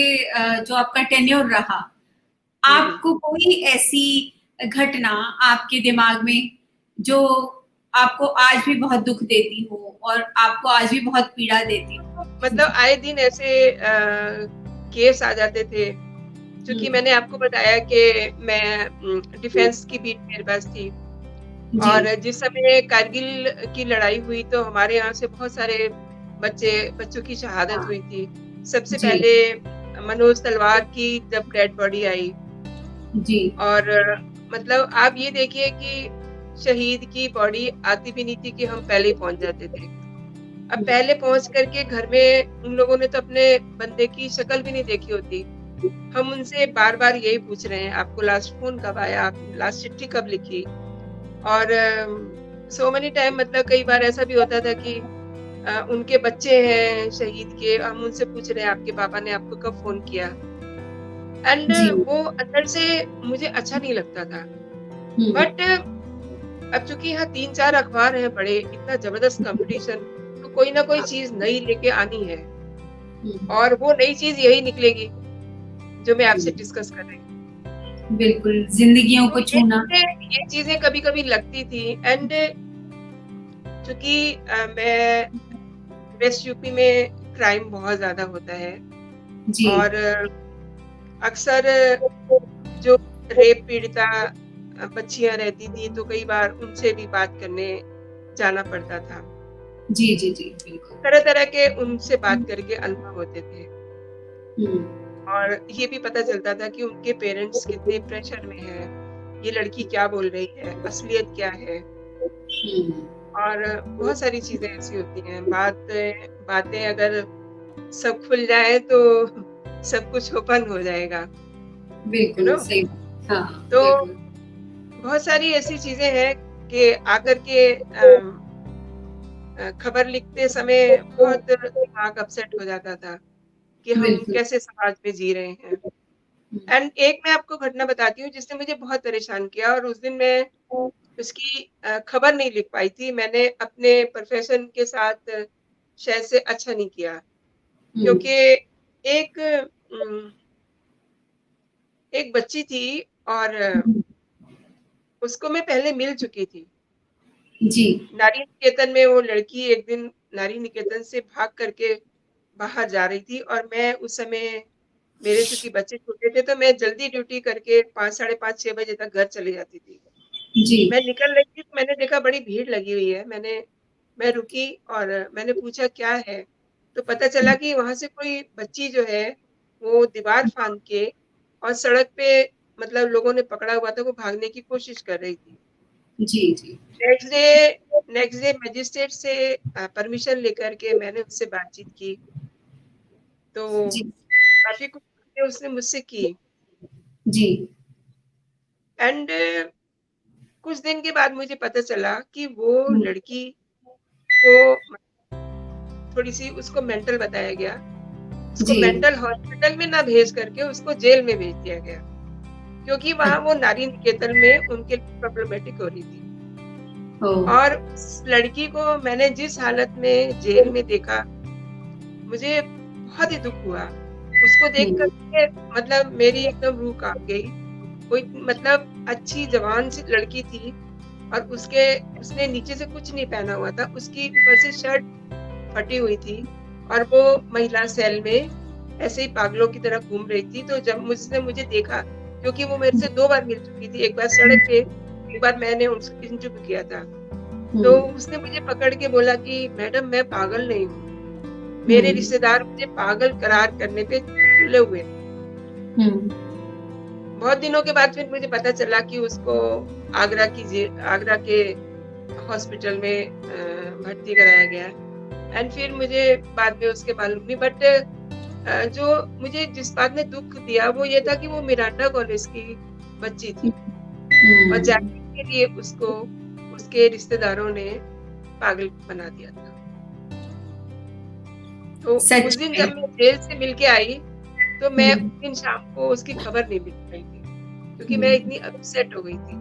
जो आपका टेन्योर रहा, हुँ, हुँ। आपको कोई ऐसी घटना आपके दिमाग में जो आपको आज भी बहुत दुःख देती हो और आपको आज भी बहुत पीड़ा देती हो? मतलब आए दिन ऐसे केस आ जाते थे, चूँकि हुँ, मैंने आपको बताया कि मैं डिफेंस की बीट मेरे पास थी जी। और जिस समय कारगिल की लड़ाई हुई तो हमारे यहाँ से बहुत सारे बच्चों की शहादत हाँ, हुई थी। सबसे जी, पहले मनोज तलवार की जब डेड बॉडी आई जी। और मतलब आप ये देखिए कि शहीद की बॉडी आती भी नहीं थी कि हम पहले ही पहुँच जाते थे। अब हुँ, पहले पहुँच कर के घर में उन लोगों ने तो अपने बंदे की शक्ल भी नहीं देखी होती। हम उनसे बार-बार यही पूछ रहे हैं, आपको लास्ट फ़ोन कब आया? आपने लास्ट चिट्ठी कब लिखी? और सो मेनी टाइम मतलब कई बार ऐसा भी होता था कि उनके बच्चे हैं शहीद के, हम उनसे पूछ रहे हैं, आपके पापा ने आपको कब फ़ोन किया? एंड जी। वो अंदर से मुझे अच्छा नहीं लगता था। हुँ, बट अब चूँकि यहाँ 3-4 अखबार हैं बड़े, इतना ज़बरदस्त कॉम्पिटिशन, तो कोई ना कोई चीज़ नई लेके आनी है हुँ, और वो नई चीज़ यही निकलेगी, जो मैं आपसे हुँ, डिस्कस कर रही हूँ। बिल्कुल, ज़िंदगियों तो को छूना। ये चीज़ें कभी-कभी लगती थी एंड चूँकि मैं वेस्ट यूपी में क्राइम बहुत ज़्यादा होता है जी, और अक्सर जो रेप पीड़िता बच्चियाँ रहती थी, तो कई बार उनसे भी बात करने जाना पड़ता था। जी, जी, जी, बिल्कुल। तरह-तरह के उनसे बात करके अनुभव होते थे हुँ, और ये भी पता चलता था कि उनके पेरेंट्स कितने प्रेशर में हैं, ये लड़की क्या बोल रही है, असलियत क्या है हुँ, और बहुत सारी चीज़ें ऐसी होती हैं। बातें अगर सब खुल जाए तो सब कुछ ओपन हो जाएगा, यू बिल्कुल नो? सही बात। हाँ, तो बिल्कुल। बहुत सारी ऐसी चीज़ें हैं कि आकर के खबर लिखते समय बहुत दिमाग अपसेट हो जाता था कि हम बिल्कुल। कैसे समाज में जी रहे हैं। हुँ, एंड एक मैं आपको घटना बताती हूँ जिसने मुझे बहुत परेशान किया और उस दिन मैं उसकी खबर नहीं लिख पाई थी। मैंने अपने प्रोफ़ेशन के साथ शायद से अच्छा नहीं किया हुँ, क्योंकि एक एक बच्ची थी और हुँ, उसको मैं पहले मिल चुकी थी। जी, नारी निकेतन में वो लड़की एक दिन नारी निकेतन से भाग करके बाहर जा रही थी और मैं उस समय मेरे चूँकि बच्चे छोटे थे तो मैं जल्दी ड्यूटी करके 5 साढ़े 5 6 बजे तक घर चली जाती थी। जी, मैं निकल रही थी तो मैंने देखा बड़ी भीड़ लगी हुई है। मैं रुकी और मैंने पूछा क्या है? तो पता चला कि वहाँ से कोई बच्ची जो है वो दीवार फाँद के और सड़क पे मतलब लोगों ने पकड़ा हुआ था, वो भागने की कोशिश कर रही थी। जी, जी, next day next day magistrate से परमिशन लेकर के मैंने उससे बातचीत की, तो जी, काफ़ी कुछ बातें उसने मुझसे की जी, एंड कुछ दिन के बाद मुझे पता चला कि वो हुँ, लड़की को थोड़ी-सी उसको मेंटल बताया गया। उसको जी, मेंटल हॉस्पिटल में ना भेज करके उसको जेल में भेज दिया गया। क्योंकि वहाँ वो नारी निकेतन में उनके लिए प्रॉब्लमैटिक हो रही थी। ओह! और उस लड़की को मैंने जिस हालत में जेल में देखा, मुझे बहुत ही दुःख हुआ। उसको देख कर हुँ, के मतलब मेरी एकदम रूह काँप गई। कोई मतलब अच्छी जवान सी लड़की थी और उसके उसने नीचे से कुछ नहीं पहना हुआ था। उसकी ऊपर से शर्ट फटी हुई थी और वो महिला सेल में ऐसे ही पागलों की तरह घूम रही थी। तो जब उसने मुझे देखा, क्योंकि वो मेरे से 2 बार मिल चुकी थी, एक बार सड़क पे, एक बार मैंने उसको इंटरव्यू किया था। हुँ, तो उसने मुझे पकड़ के बोला कि मैडम मैं पागल नहीं हूँ। मेरे हुँ, रिश्तेदार मुझे पागल करार करने पे तुले हुए हैं। हुँ, बहुत दिनों के बाद फिर मुझे पता चला कि उसको आगरा के हॉस्पिटल में भर्ती कराया गया। एंड फिर मुझे बाद में उसके मालूम हुई, बट जो मुझे जिस बात ने दुःख दिया वो ये था कि वो मिरांडा कॉलेज की बच्ची थी और हुँ। जाने के लिए उसको उसके रिश्तेदारों ने पागल बना दिया था। तो उस सच दिन में। जब मैं जेल से मिल के आई, तो मैं उस हुँ, दिन शाम को उसकी खबर नहीं मिल पाई थी, क्योंकि मैं हुँ। इतनी अपसेट हो गई थी।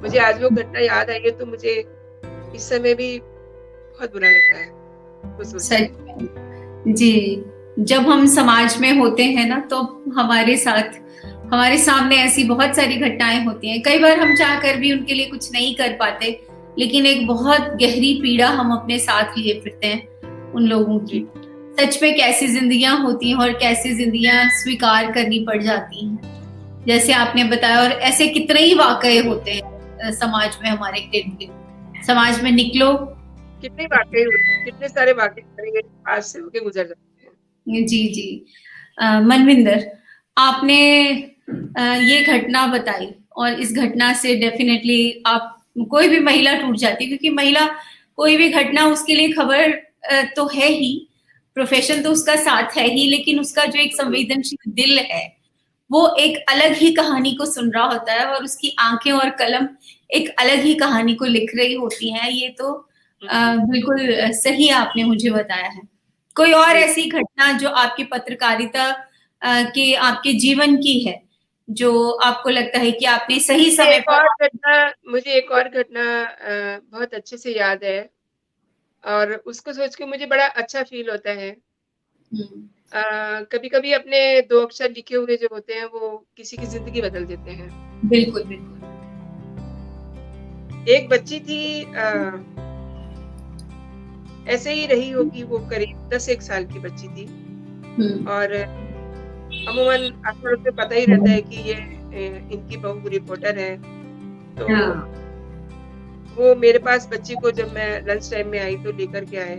मुझे आज वो घटना याद आई है तो मुझे इस समय भी बहुत बुरा लग रहा है, वो सोच सच के। में। जी, जब हम समाज में होते हैं ना तो हमारे साथ हमारे सामने ऐसी बहुत सारी घटनाएँ होती हैं। कई बार हम चाह कर भी उनके लिए कुछ नहीं कर पाते, लेकिन एक बहुत गहरी पीड़ा हम अपने साथ लिए फिरते हैं उन लोगों जी। की। सच में कैसी ज़िंदगियाँ होती हैं और कैसी ज़िंदगियाँ स्वीकार करनी पड़ जाती हैं। जैसे आपने बताया और ऐसे कितने ही वाक़ये होते हैं समाज में हमारे इर्द-गिर्द। समाज में निकलो। कितने वाक़ये होते हैं, कितने सारे वाक़ये हमारे पास से होके गुज़र जाते हैं। जी, जी। मनविंदर, आपने ये घटना बताई और इस घटना से डेफ़िनेटली आप कोई भी महिला टूट जाती है क्योंकि महिला कोई भी घटना उसके लिए खबर तो है ही, प्रोफ़ेशन तो उसका साथ है ही, लेकिन उसका जो एक जी। संवेदनशील दिल है, वो एक अलग ही कहानी को सुन रहा होता है और उसकी आँखें और कलम एक अलग ही कहानी को लिख रही होती हैं। ये तो हुँ, हुँ। बिल्कुल सही आपने मुझे बताया है। कोई और जी। ऐसी घटना जो आपकी पत्रकारिता के आपके जीवन की है, जो आपको लगता है कि आपने सही मुझे समय एक पर और घटना मुझे एक और घटना बहुत अच्छे से याद है और उसको सोच के मुझे बड़ा अच्छा फ़ील होता है। हुँ, कभी-कभी अपने 2 अक्षर लिखे हुए जो होते हैं, वो किसी की ज़िंदगी बदल देते हैं। बिल्कुल, बिल्कुल। एक बच्ची थी ऐसे ही रही होगी, वो करीब 10 एक साल की बच्ची थी हुँ, और अमूमन आस-पड़ोस में पता ही रहता है कि ये इनकी बहू रिपोर्टर है। तो हाँ, वो मेरे पास बच्ची को जब मैं लंच टाइम में आई तो लेकर के आए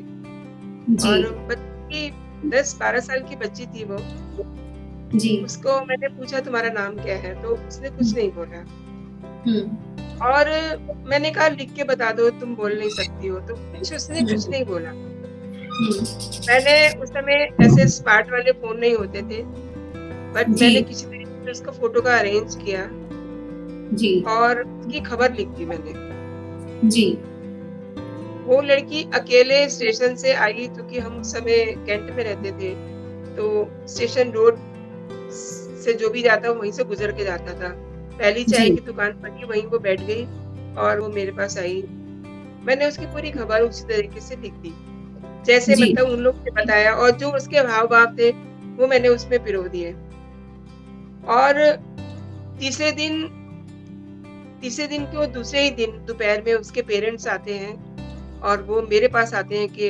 जी, और बच्ची 10-12 साल की बच्ची थी वो। जी। उसको मैंने पूछा तुम्हारा नाम क्या है? तो उसने हुँ, कुछ नहीं बोला हुँ, और मैंने कहा लिख के बता दो तुम बोल नहीं सकती हो, तो उसने कुछ हुँ, नहीं बोला। हुँ, मैंने उस समय ऐसे स्मार्ट वाले फ़ोन नहीं होते थे, बट मैंने जी, किसी तरीके से उसका फ़ोटो का अरेंज किया जी, और उसकी खबर लिख दी मैंने। जी, वो लड़की अकेले स्टेशन से आई क्योंकि हम उस समय कैंट में रहते थे, तो स्टेशन रोड से जो भी जाता वहीं से गुज़र के जाता था। पहली चाय जी, की दुकान पड़ी, वहीं वो बैठ गई और वो मेरे पास आई। मैंने उसकी पूरी खबर उसी तरीके से लिख दी। जैसे जी, मतलब उन लोग ने बताया और जो उसके हाव-भाव थे, वो मैंने उसमें पिरो दिए। और तीसरे दिन तीसरे दिन क्यों दूसरे ही दिन दोपहर में उसके पेरेंट्स आते हैं और वो मेरे पास आते हैं कि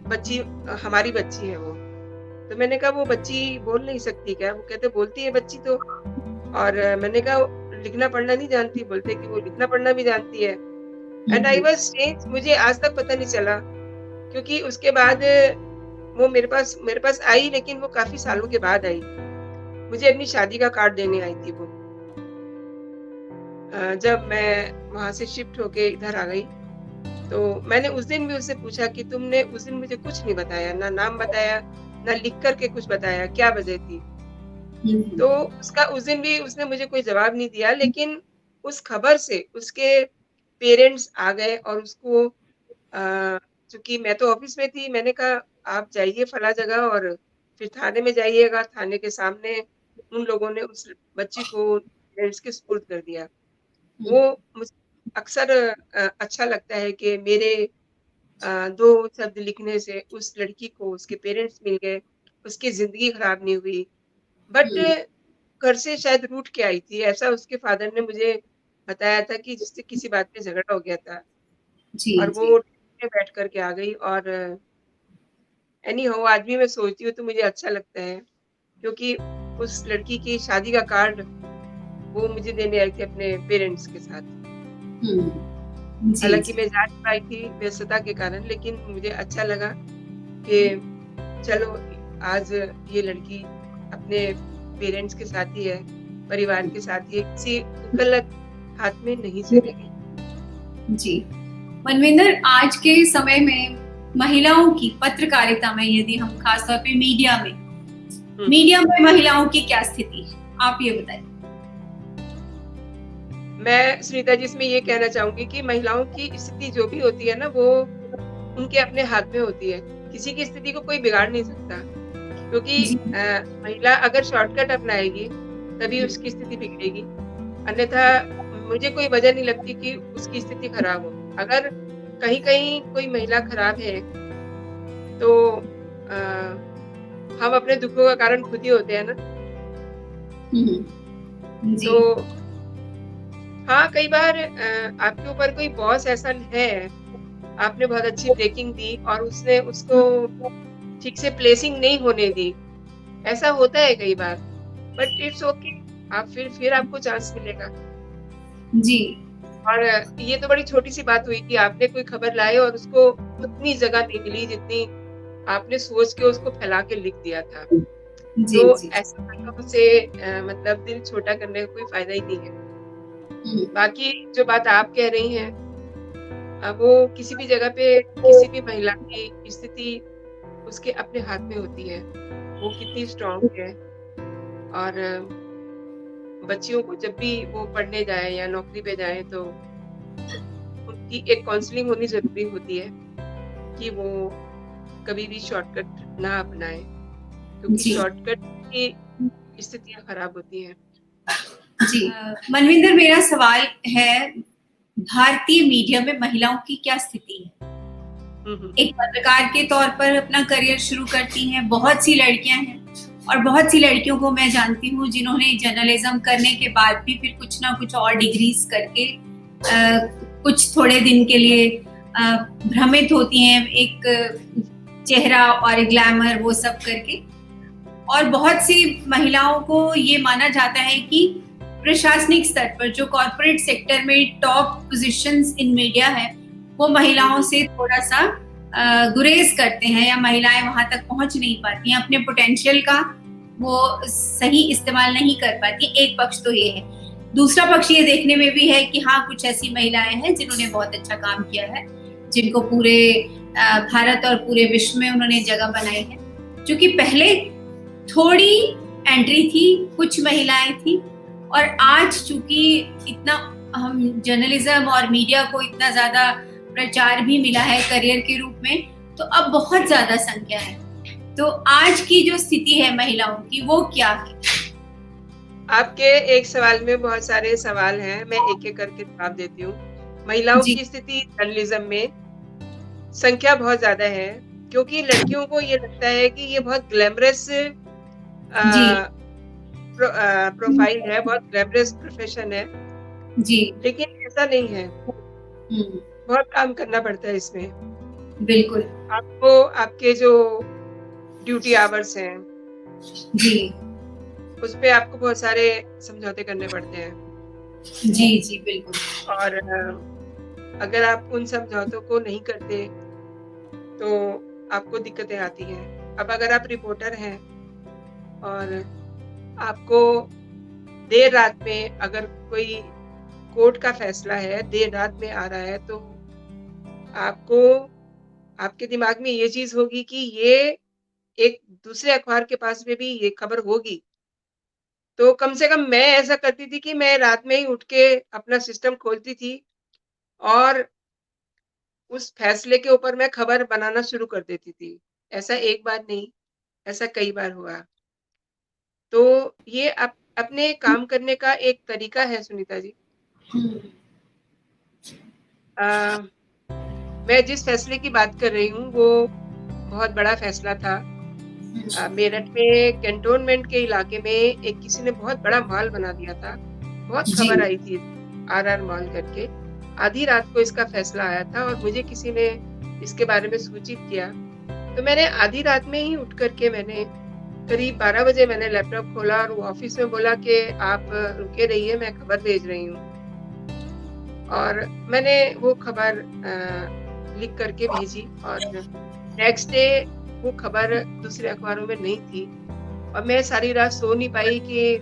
बच्ची हमारी बच्ची है वो। तो मैंने कहा वो बच्ची बोल नहीं सकती क्या? वो कहते बोलती है बच्ची तो। और मैंने कहा लिखना पढ़ना नहीं जानती? बोलते कि वो लिखना पढ़ना भी जानती है। Hmm, and I hmm, was strange, मुझे आज तक पता नहीं चला क्योंकि उसके बाद वो मेरे पास आई लेकिन वो काफ़ी सालों के बाद आई। मुझे अपनी शादी का कार्ड देने आई थी वो। जब मैं वहाँ से शिफ्ट होके इधर आ गई, तो मैंने उस दिन भी उससे पूछा कि तुमने उस दिन मुझे कुछ नहीं बताया, ना नाम बताया, ना लिख कर के कुछ बताया, क्या वजह थी? हुँ, तो हुँ, उसका उस दिन भी उसने मुझे कोई जवाब नहीं दिया, लेकिन उस खबर से उसके पेरेंट्स आ गए और उसको चूँकि मैं तो ऑफ़िस में थी, मैंने कहा आप जाइए फलाँ जगह और फिर थाने में जाइएगा, थाने के सामने उन लोगों ने उस बच्ची को पेरेंट्स के सुपुर्द कर दिया। हुँ, वो मुझे अक्सर अच्छा लगता है कि मेरे 2 शब्द लिखने से उस लड़की को उसके पेरेंट्स मिल गए, उसकी ज़िंदगी खराब नहीं हुई। बट हुँ। घर से शायद रूठ के आई थी, ऐसा उसके फादर ने मुझे बताया था कि जिससे किसी बात पे झगड़ा हो गया था जी, और जी। वो में बैठ कर के आ गई और एनी हाउ आज भी मैं सोचती हूँ तो मुझे अच्छा लगता है, क्योंकि उस लड़की की शादी का कार्ड वो मुझे देने आई थी अपने पेरेंट्स के साथ। हुँ। जी, हालाँकि जी। मैं जा नहीं पाई थी व्यस्तता के कारण, लेकिन मुझे अच्छा लगा कि चलो आज ये लड़की अपने पेरेंट्स के साथ ही है, परिवार के साथ ही है, किसी गलत हाथ में नहीं चली गई। जी। मनविंदर, आज के समय में महिलाओं की पत्रकारिता में, यदि हम खास तौर पे हुँ, हुँ। मीडिया में महिलाओं की क्या स्थिति है? आप ये बताइए। मैं सुनीता जी इसमें ये कहना चाहूँगी कि महिलाओं की स्थिति जो भी होती है ना, वो उनके अपने हाथ में होती है। किसी की स्थिति को कोई बिगाड़ नहीं सकता, क्योंकि जी। महिला अगर शॉर्टकट अपनाएगी, तभी हुँ, उसकी स्थिति बिगड़ेगी। अन्यथा मुझे कोई वजह नहीं लगती कि उसकी स्थिति खराब हो। अगर कहीं-कहीं कोई महिला खराब है, तो अ, हम अपने दुखों का कारण खुद ही होते हैं ना। हुँ, हुँ। तो जी। हाँ, कई बार आपके ऊपर कोई बॉस ऐसा है, आपने बहुत अच्छी ब्रेकिंग दी और उसने उसको ठीक से प्लेसिंग नहीं होने दी। ऐसा होता है कई बार, बट इट्स ओके आप फिर आपको चांस मिलेगा। जी। और ये तो बड़ी छोटी-सी बात हुई कि आपने कोई खबर लाई और उसको उतनी जगह नहीं मिली जितनी आपने सोच के उसको फैला के लिख दिया था। जी, तो जी। ऐसी बातों से मतलब दिल छोटा करने का कोई फ़ायदा ही नहीं है। हुँ, बाकी जो बात आप कह रही हैं वो किसी भी जगह पे किसी भी महिला की स्थिति उसके अपने हाथ में होती है। वो कितनी स्ट्रॉन्ग है और बच्चियों को जब भी वो पढ़ने जाएँ या नौकरी पे जाएँ तो उनकी एक काउंसलिंग होनी ज़रूरी होती है कि वो कभी भी शॉर्टकट ना अपनाएँ, क्योंकि जी। शॉर्टकट की स्थितियाँ खराब होती हैं। जी। मनविंदर, मेरा सवाल है, भारतीय मीडिया में महिलाओं की क्या स्थिति है? हुँ, हुँ। एक पत्रकार के तौर पर अपना करियर शुरू करती हैं, बहुत सी लड़कियां हैं और बहुत सी लड़कियों को मैं जानती हूँ जिन्होंने जर्नलिज्म करने के बाद भी फिर कुछ ना कुछ और डिग्रीज करके कुछ थोड़े दिन के लिए भ्रमित होती हैं, एक चेहरा और ग्लैमर वो सब करके। और बहुत सी महिलाओं को ये माना जाता है कि प्रशासनिक स्तर पर जो कॉर्पोरेट सेक्टर में टॉप पोजीशंस इन मीडिया है, वो हुँ, महिलाओं हुँ। से थोड़ा सा गुरेज करते हैं या महिलाएं वहां तक पहुंच नहीं पाती हैं, अपने पोटेंशियल का वो सही इस्तेमाल नहीं कर पाती। एक पक्ष तो ये है। दूसरा पक्ष ये देखने में भी है कि हाँ, कुछ ऐसी महिलाएं हैं जिन्होंने बहुत अच्छा काम किया है, जिनको पूरे भारत और पूरे विश्व में उन्होंने जगह बनाई है। क्योंकि पहले थोड़ी एंट्री थी, कुछ महिलाएं थी, और आज चूंकि इतना हम जर्नलिज्म और मीडिया को इतना ज्यादा प्रचार भी मिला है करियर के रूप में, तो अब बहुत ज्यादा संख्या है। तो आज की जो स्थिति है महिलाओं की, वो क्या है? आपके एक सवाल में बहुत सारे सवाल हैं, मैं एक-एक करके जवाब देती हूँ। महिलाओं जी। की स्थिति जर्नलिज़्म में संख्या बहुत ज़्यादा है, क्योंकि लड़कियों को ये लगता है कि ये बहुत ग्लैमरस जी। प्रोफ़ाइल है, बहुत ग्लैमरस प्रोफ़ेशन है, जी। लेकिन ऐसा नहीं है, हम्म। बहुत काम करना पड़ता है इसमें। बिल्कुल। आपको आपके जो ड्यूटी आवर्स हैं, जी। उसपे आपको बहुत सारे समझौते करने पड़ते हैं जी। जी। बिल्कुल। और अगर आप उन समझौतों को नहीं करते, तो आपको दिक्कतें आती हैं। अब अगर आप रिपोर्टर हैं और आपको देर रात में अगर कोई कोर्ट का फैसला है, देर रात में आ रहा है, तो आपको आपके दिमाग में ये चीज़ होगी कि ये एक दूसरे अखबार के पास में भी ये खबर होगी। तो कम से कम मैं ऐसा करती थी कि मैं रात में ही उठ के अपना सिस्टम खोलती थी और उस फैसले के ऊपर मैं खबर बनाना शुरू कर देती थी। ऐसा एक बार नहीं, ऐसा कई बार हुआ। तो ये अब अपने काम करने का एक तरीका है सुनीता जी। अ, मैं जिस फैसले की बात कर रही हूँ वो बहुत बड़ा फैसला था। मेरठ में कैंटोनमेंट के इलाके में एक किसी ने बहुत बड़ा मॉल बना दिया था। बहुत जी खबर आई थी, आरआर मॉल करके। आधी रात को इसका फैसला आया था और मुझे किसी ने इसके बारे में सूचित किया। तो मैंने आधी रात में ही उठ कर के मैंने करीब 12 बजे मैंने लैपटॉप खोला और वो ऑफ़िस में बोला कि आप रुके रहिए, मैं खबर भेज रही हूँ। और मैंने वो खबर लिख कर के भेजी और नेक्स्ट डे वो खबर दूसरे अखबारों में नहीं थी और मैं सारी रात सो नहीं पाई कि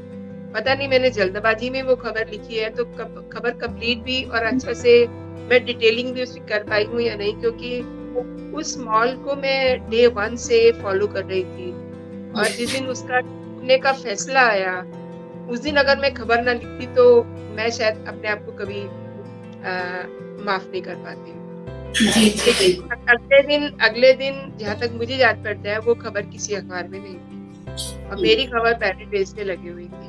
पता नहीं मैंने जल्दबाजी में वो खबर लिखी है तो खबर कंप्लीट भी और अच्छा से मैं डिटेलिंग भी उसकी कर पाई हूँ या नहीं, क्योंकि उस मॉल को मैं डे 1 से फॉलो कर रही थी और जिस दिन उसका टूटने का फैसला आया, उस दिन अगर मैं खबर ना लिखती तो मैं शायद अपने आप को कभी माफ़ नहीं कर पाती। जी जी लेकिन बिल्कुल अगले दिन जहाँ तक मुझे याद पड़ता है वो खबर किसी अखबार में नहीं थी और मेरी खबर पहले पेज पे लगी हुई थी।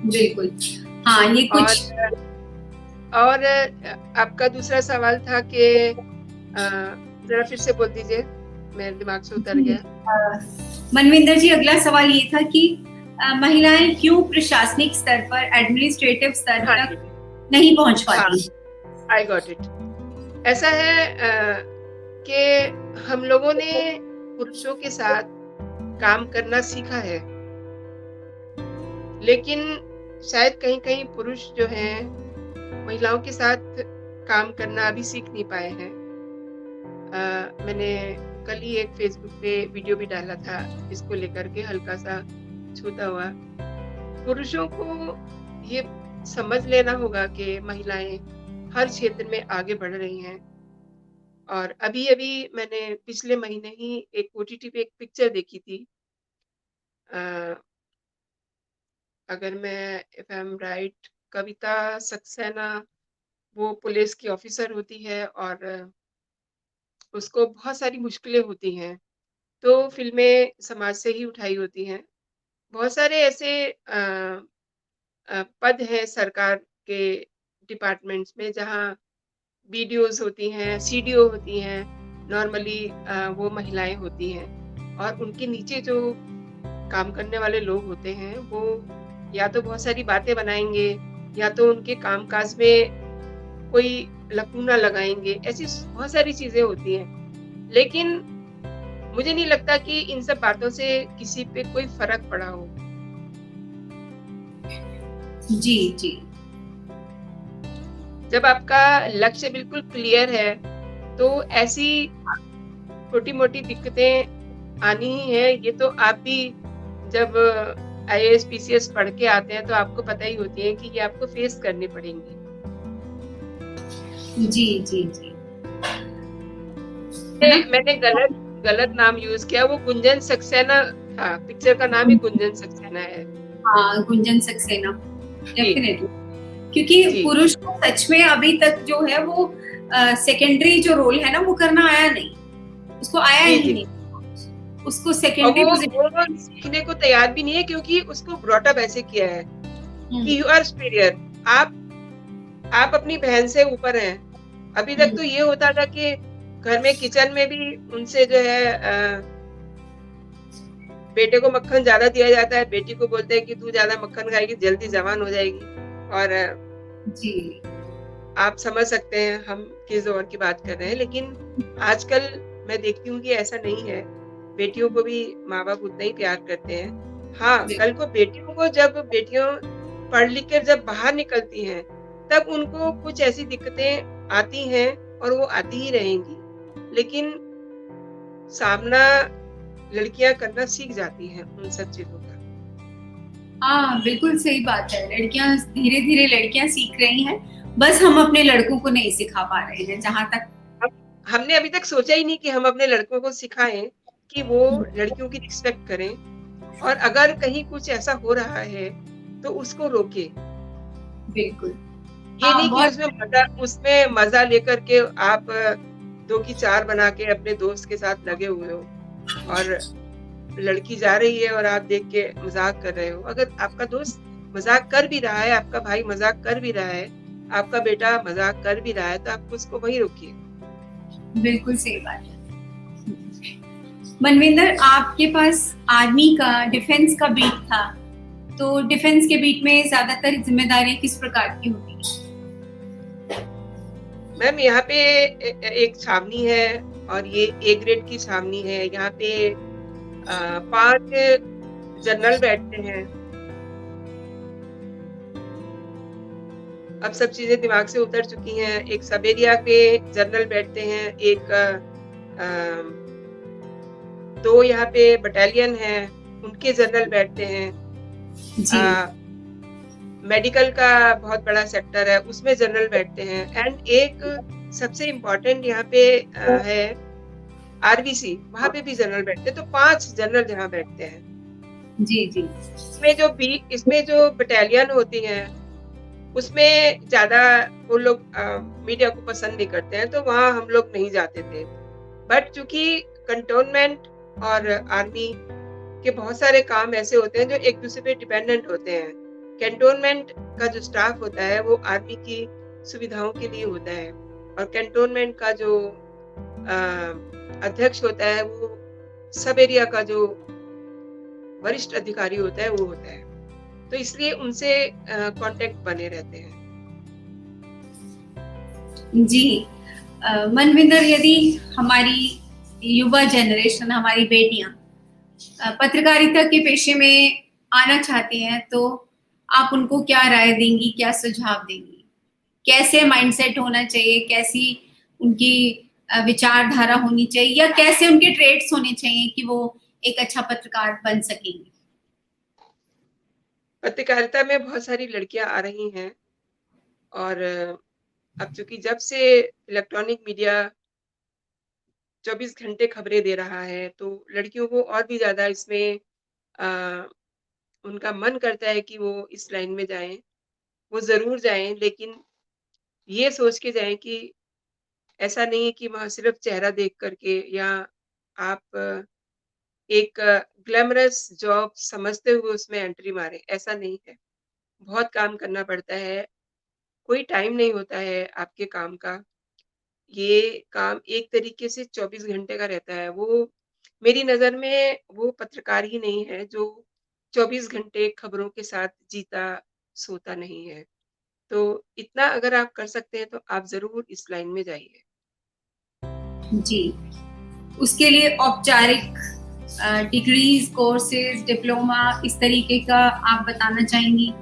बिल्कुल। हाँ, ये और कुछ आपका दूसरा सवाल था कि ज़रा फिर से बोल दीजिए, मेरे दिमाग से उतर गया। मनविंदर जी, अगला सवाल ये था कि महिलाएं क्यों प्रशासनिक स्तर पर, एडमिनिस्ट्रेटिव स्तर हाँ जी, तक नहीं पहुंच हाँ, पाती? I got it. ऐसा है कि हम लोगों ने पुरुषों के साथ काम करना सीखा है, लेकिन शायद कहीं-कहीं पुरुष जो हैं, महिलाओं के साथ काम करना अभी सीख नहीं पाए हैं। मैंने कल ही एक फ़ेसबुक पे वीडियो भी डाला था इसको लेकर के हल्का-सा छूता हुआ। पुरुषों को ये समझ लेना होगा कि महिलाएँ हर क्षेत्र में आगे बढ़ रही हैं और अभी-अभी मैंने पिछले महीने ही एक ओटीटी पे एक पिक्चर देखी थी। अ, अगर मैं इफ आई एम राइट, कविता सक्सेना वो पुलिस की ऑफ़िसर होती है और उसको बहुत सारी मुश्किलें होती हैं, तो फ़िल्में समाज से ही उठाई होती हैं। बहुत सारे ऐसे पद हैं सरकार के डिपार्टमेंट्स में जहाँ बीडीओज़ होती हैं, सीडीओ होती हैं, नॉर्मली वो महिलाएँ होती हैं और उनके नीचे जो काम करने वाले लोग होते हैं, वो या तो बहुत सारी बातें बनाएँगे या तो उनके काम-काज में कोई लकूना लगाएँगे, ऐसी बहुत सारी चीज़ें होती हैं। लेकिन मुझे नहीं लगता कि इन सब बातों से किसी पे कोई फ़र्क पड़ा हो। जी जी जब आपका लक्ष्य बिल्कुल क्लियर है, तो ऐसी छोटी-मोटी दिक्कतें आनी ही हैं। ये तो आप भी जब आईएएस, पीसीएस पढ़ के आते हैं, तो आपको पता ही होती है कि ये आपको फेस करनी पड़ेंगी। जी जी जी, है ना? मैंने गलत गलत नाम यूज़ किया, वो गुंजन सक्सेना था, पिक्चर का नाम ही गुंजन सक्सेना है। हाँ, गुंजन सक्सेना, जी, डेफिनेटली। क्योंकि जी, पुरुष को सच में अभी तक जो है वो सेकेंडरी जो रोल है ना वो करना आया नहीं, उसको आया जी, ही जी। नहीं, उसको और सेकेंडरी वो सीखने को तैयार भी नहीं है क्योंकि उसको ब्रॉट अप ऐसे किया है कि पोजीशन। You are superior. आप अपनी बहन से ऊपर हैं। अभी तक तो ये होता था कि घर में किचन में भी उनसे जो है बेटे को मक्खन ज़्यादा दिया जाता है, बेटी को बोलते हैं कि तू ज़्यादा मक्खन खाएगी, जल्दी जवान हो जाएगी। और जी आप समझ सकते हैं हम किस दौर की बात कर रहे हैं, लेकिन आजकल मैं देखती हूँ कि ऐसा नहीं है। बेटियों को भी माँ-बाप उतना ही प्यार करते हैं। हाँ, कल को बेटियों को जब बेटियाँ पढ़ लिख कर जब बाहर निकलती हैं, तब उनको कुछ ऐसी दिक्कतें आती हैं और वो आती ही रहेंगी। लेकिन सामना लड़कियाँ करना सीख जाती हैं उन सब चीज़ों का। हाँ, बिल्कुल सही बात है। लड़कियां धीरे धीरे लड़कियां सीख रही हैं, बस हम अपने लड़कों को नहीं सिखा पा रहे हैं। जहां तक हम हमने अभी तक सोचा ही नहीं कि हम अपने लड़कों को सिखाएँ कि वो लड़कियों की रिस्पेक्ट करें और अगर कहीं कुछ ऐसा हो रहा है, तो उसको रोकें। बिल्कुल, ये हाँ नहीं कि बहुत उसमें मज़ा लेकर के आप 2 की 4 बना के अपने दोस्त के साथ लगे हुए हो और लड़की जा रही है और आप देख के मज़ाक कर रहे हो। अगर आपका दोस्त मज़ाक कर भी रहा है, आपका भाई मज़ाक कर भी रहा है, आपका बेटा मज़ाक कर भी रहा है, तो आप उसको वहीं रोकिए। बिल्कुल सही बात है। मनविंदर, आपके पास आर्मी का, डिफेंस का बीट था, तो डिफेंस के बीट में ज्यादातर जिम्मेदारियां किस प्रकार की होती हैं? मैम यहाँ पे एक छावनी है और ये ए ग्रेड की छावनी है। यहाँ पे 5 जनरल बैठते हैं। अब सब चीज़ें दिमाग से उतर चुकी हैं। एक सब एरिया के जनरल बैठते हैं, एक 2 यहाँ पे बटालियन हैं, उनके जनरल बैठते हैं। जी। मेडिकल का बहुत बड़ा सेक्टर है, उसमें जनरल बैठते हैं एंड एक सबसे इम्पोर्टेंट यहाँ पे है आरबीसी, वहाँ पे भी जनरल बैठते हैं, तो 5 जनरल यहाँ बैठते हैं। जी, जी। इसमें जो बटालियन होती हैं, उसमें ज़्यादा वो लोग मीडिया को पसंद नहीं करते हैं, तो वहाँ हम लोग नहीं जाते थे। बट चूँकि कंटोनमेंट और आर्मी के बहुत सारे काम ऐसे होते हैं जो एक-दूसरे पे डिपेंडेंट होते हैं। कैंटोनमेंट का जो स्टाफ होता है वो आर्मी की सुविधाओं के लिए होता है और कैंटोनमेंट का जो अध्यक्ष होता है वो सब एरिया का जो वरिष्ठ अधिकारी होता है वो होता है। तो इसलिए उनसे कांटेक्ट बने रहते हैं। जी। मनविंदर, यदि हमारी युवा जनरेशन, हमारी बेटियां पत्रकारिता के पेशे में आना चाहती हैं, तो आप उनको क्या राय देंगी, क्या सुझाव देंगी? कैसे माइंडसेट होना चाहिए, कैसी उनकी विचारधारा होनी चाहिए, या कैसे उनके ट्रेड्स होने चाहिए कि वो एक अच्छा पत्रकार बन सकेंगे? पत्रकारिता में बहुत सारी लड़कियां आ रही हैं और अब चूंकि जब से इलेक्ट्रॉनिक मीडिया 24 घंटे खबरें दे रहा है, तो लड़कियों को और भी ज़्यादा इसमें अ, उनका मन करता है कि वो इस लाइन में जाएँ। वो ज़रूर जाएँ, लेकिन ये सोच के जाएँ कि ऐसा नहीं है कि वहाँ सिर्फ़ चेहरा देख कर के या आप एक ग्लैमरस जॉब समझते हुए उसमें एंट्री मारें, ऐसा नहीं है। बहुत काम करना पड़ता है, कोई टाइम नहीं होता है आपके काम का। ये काम एक तरीके से 24 घंटे का रहता है। वो मेरी नज़र में वो पत्रकार ही नहीं है जो 24 घंटे खबरों के साथ जीता-सोता नहीं है। तो इतना अगर आप कर सकते हैं तो आप ज़रूर इस लाइन में जाइए। जी। उसके लिए औपचारिक डिग्रीज, कोर्सेज, डिप्लोमा, इस तरीके का आप बताना चाहेंगी?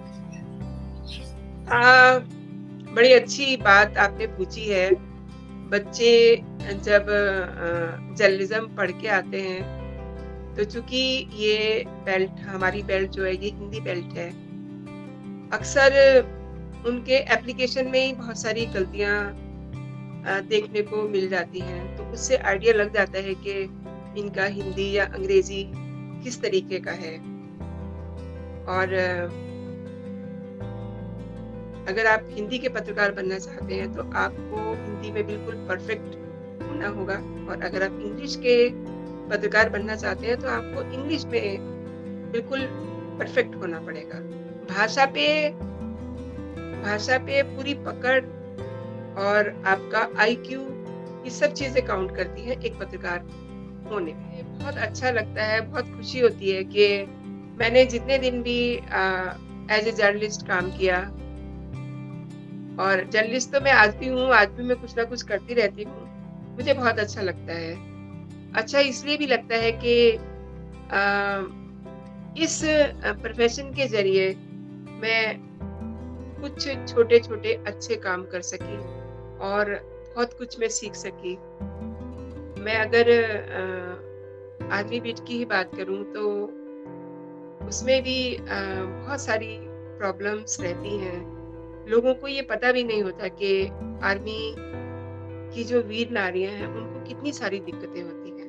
बड़ी अच्छी बात आपने पूछी है। बच्चे जब जर्नलिज़्म पढ़ के आते हैं, तो चूँकि ये बेल्ट हमारी बेल्ट जो है ये हिंदी बेल्ट है, अक्सर उनके एप्लीकेशन में ही बहुत सारी गलतियाँ देखने को मिल जाती हैं। तो उससे आइडिया लग जाता है कि इनका हिंदी या अंग्रेज़ी किस तरीके का है। और अगर आप हिंदी के पत्रकार बनना चाहते हैं, तो आपको हिंदी में बिल्कुल परफ़ेक्ट होना होगा और अगर आप इंग्लिश के पत्रकार बनना चाहते हैं, तो आपको इंग्लिश में बिल्कुल परफ़ेक्ट होना पड़ेगा। भाषा पे भाषा पे पूरी पकड़ और आपका आईक्यू, ये सब चीज़ें काउंट करती हैं एक पत्रकार होने में। बहुत अच्छा लगता है, बहुत खुशी होती है कि मैंने जितने दिन भी एज़ अ जर्नलिस्ट काम किया और जर्नलिस्ट तो मैं आज भी हूँ, आज भी मैं कुछ ना कुछ करती रहती हूँ। मुझे बहुत अच्छा लगता है। अच्छा इसलिए भी लगता है कि इस प्रोफ़ेशन के ज़रिए मैं कुछ छोटे-छोटे अच्छे काम कर सकी और बहुत कुछ मैं सीख सकी। मैं अगर आर्मी बीट की ही बात करूँ तो उसमें भी बहुत सारी प्रॉब्लम्स रहती हैं। लोगों को ये पता भी नहीं होता कि आर्मी की जो वीर नारियाँ हैं, उनको कितनी सारी दिक्कतें होती हैं।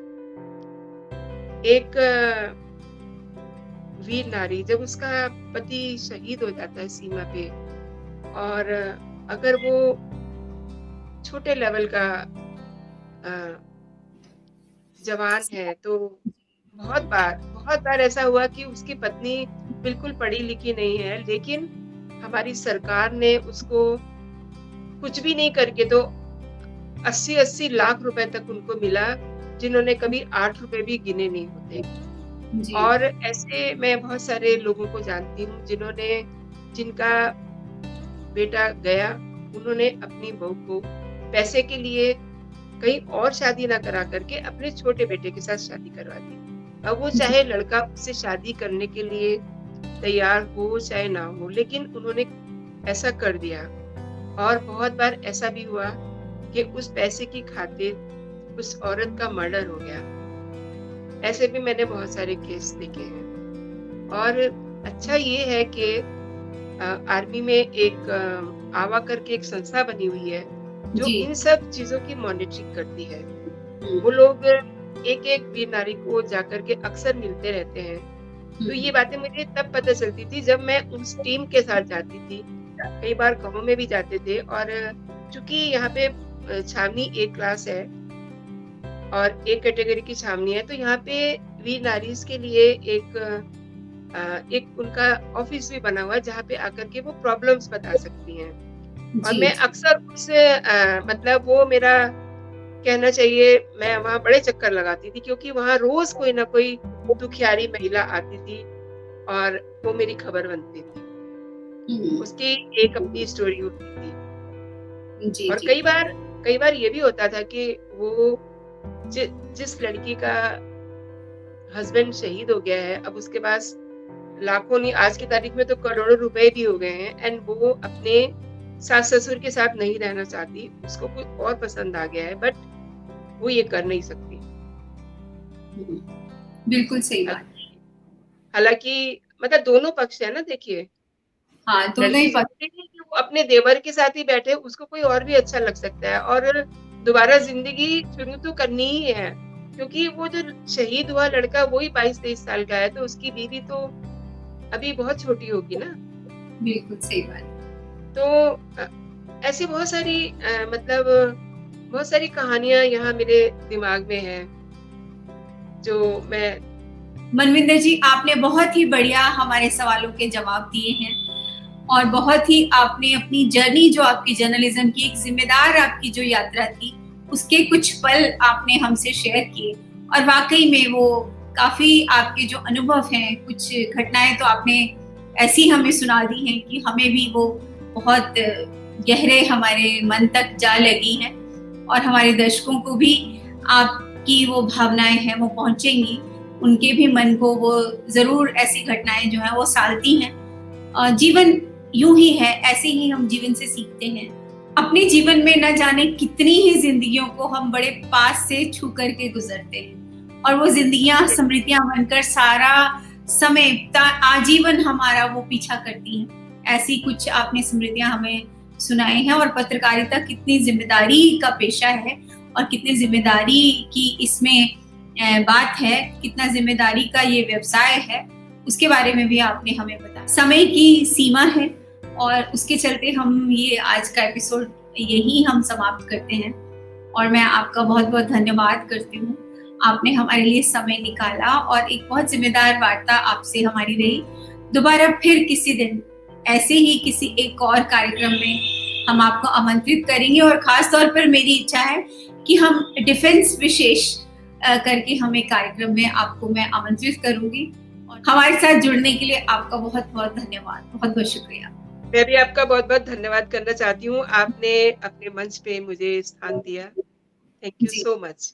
एक वीर नारी जब उसका पति शहीद हो जाता है सीमा पे और अगर वो छोटे लेवल का अ, जवान है, तो बहुत बार ऐसा हुआ कि उसकी पत्नी बिल्कुल पढ़ी लिखी नहीं है, लेकिन हमारी सरकार ने उसको कुछ भी नहीं करके तो 80-80 लाख रुपए तक उनको मिला, जिन्होंने कभी 8 रुपए भी गिने नहीं होते। जी। और ऐसे मैं बहुत सारे लोगों को जानती हूँ जिनका बेटा गया, उन्होंने अपनी बहू को पैसे के लिए कहीं और शादी ना करा करके अपने छोटे बेटे के साथ शादी करवा दी। अब वो जी। चाहे लड़का उससे शादी करने के लिए तैयार हो चाहे ना हो, लेकिन उन्होंने ऐसा कर दिया। और बहुत बार ऐसा भी हुआ कि उस पैसे की खातिर उस औरत का मर्डर हो गया। ऐसे भी मैंने बहुत सारे केस देखे हैं। और अच्छा ये है कि आर्मी में एक आवा करके एक संस्था बनी हुई है, जो जी। इन सब चीज़ों की मॉनिटरिंग करती है। हुँ, वो लोग एक-एक वीर नारी को जाकर के अक्सर मिलते रहते हैं। तो ये हुँ। बातें मुझे तब पता चलती थी जब मैं उस टीम के साथ जाती थी। कई बार गाँव में भी जाते थे। और चूँकि यहाँ पे छावनी ए क्लास है और ए कैटेगरी की छावनी है, तो यहाँ पे वीर नारीज़ के लिए एक उनका ऑफ़िस भी बना हुआ है, जहाँ पे आकर के वो प्रॉब्लम्स बता सकती हैं। और जी, मैं जी। अक्सर मतलब वो मेरा कहना चाहिए, मैं वहाँ बड़े चक्कर लगाती थी, क्योंकि वहाँ रोज़ कोई ना कोई दुखियारी महिला आती थी और वो मेरी खबर बनती थी। हुँ। उसकी एक अपनी स्टोरी होती थी। जी, और जी। कई बार ये भी होता था कि वो जि जिस लड़की का हस्बैंड शहीद हो गया है, अब उसके पास लाखों नहीं, आज की तारीख में तो करोड़ों रुपए भी हो गए हैं, एंड वो अपने सास-ससुर के साथ नहीं रहना चाहती, उसको कोई और पसंद आ गया है, बट वो ये कर नहीं सकती। हुँ। बिल्कुल सही अ, बात। हालाँकि मतलब दोनों पक्ष है ना, देखिए। हाँ, दोनों लड़की ही पक्ष। चाहती है कि वो अपने देवर के साथ ही बैठे, उसको कोई और भी अच्छा लग सकता है, और दोबारा ज़िंदगी शुरू तो करनी ही है, क्योंकि वो जो शहीद हुआ लड़का वो ही 22-23 साल का है, तो उसकी बीवी तो अभी बहुत छोटी होगी ना। बिल्कुल सही बात। तो ऐसी मतलब बहुत सारी कहानियाँ यहाँ मेरे दिमाग में हैं, जो मैं मनविंदर जी, आपने बहुत ही बढ़िया हमारे सवालों के जवाब दिए हैं और बहुत ही आपने अपनी जर्नी, जो आपकी जर्नलिज्म की एक ज़िम्मेदार आपकी जो यात्रा थी, उसके कुछ पल आपने हमसे शेयर किए और वाक़ई में वो काफ़ी आपके जो अनुभव हैं, कुछ घटनाएँ तो आपने ऐसी हमें सुना दी हैं कि हमें भी वो बहुत गहरे हमारे मन तक जा लगी हैं और हमारे दर्शकों को भी आपकी वो भावनाएँ हैं, वो पहुँचेंगी। उनके भी मन को वो ज़रूर ऐसी घटनाएँ जो हैं वो सालती हैं। जीवन यूं ही है, ऐसे ही हम जीवन से सीखते हैं। अपने जीवन में न जाने कितनी ही जिंदगियों को हम बड़े पास से छू करके गुजरते हैं और वो जिंदगियां स्मृतियां बनकर सारा समय आजीवन हमारा वो पीछा करती हैं। ऐसी कुछ आपने स्मृतियां हमें सुनाई हैं और पत्रकारिता कितनी जिम्मेदारी का पेशा है और कितनी जिम्मेदारी की इसमें बात है, कितना जिम्मेदारी का ये व्यवसाय है, उसके बारे में भी आपने हमें बताया। समय की सीमा है और उसके चलते हम ये आज का एपिसोड यही हम समाप्त करते हैं और मैं आपका बहुत-बहुत धन्यवाद करती हूँ। आपने हमारे लिए समय निकाला और एक बहुत जिम्मेदार वार्ता आपसे हमारी रही। दोबारा फिर किसी दिन ऐसे ही किसी एक और कार्यक्रम में हम आपको आमंत्रित करेंगे और खास तौर पर मेरी इच्छा है कि हम डिफेंस विशेष करके हम एक कार्यक्रम में आपको मैं आमंत्रित करूंगी। और हमारे साथ जुड़ने के लिए आपका बहुत-बहुत धन्यवाद। बहुत-बहुत शुक्रिया। मैं भी आपका बहुत-बहुत धन्यवाद करना चाहती हूँ। आपने अपने मंच पे मुझे स्थान दिया। थैंक यू जी। So much.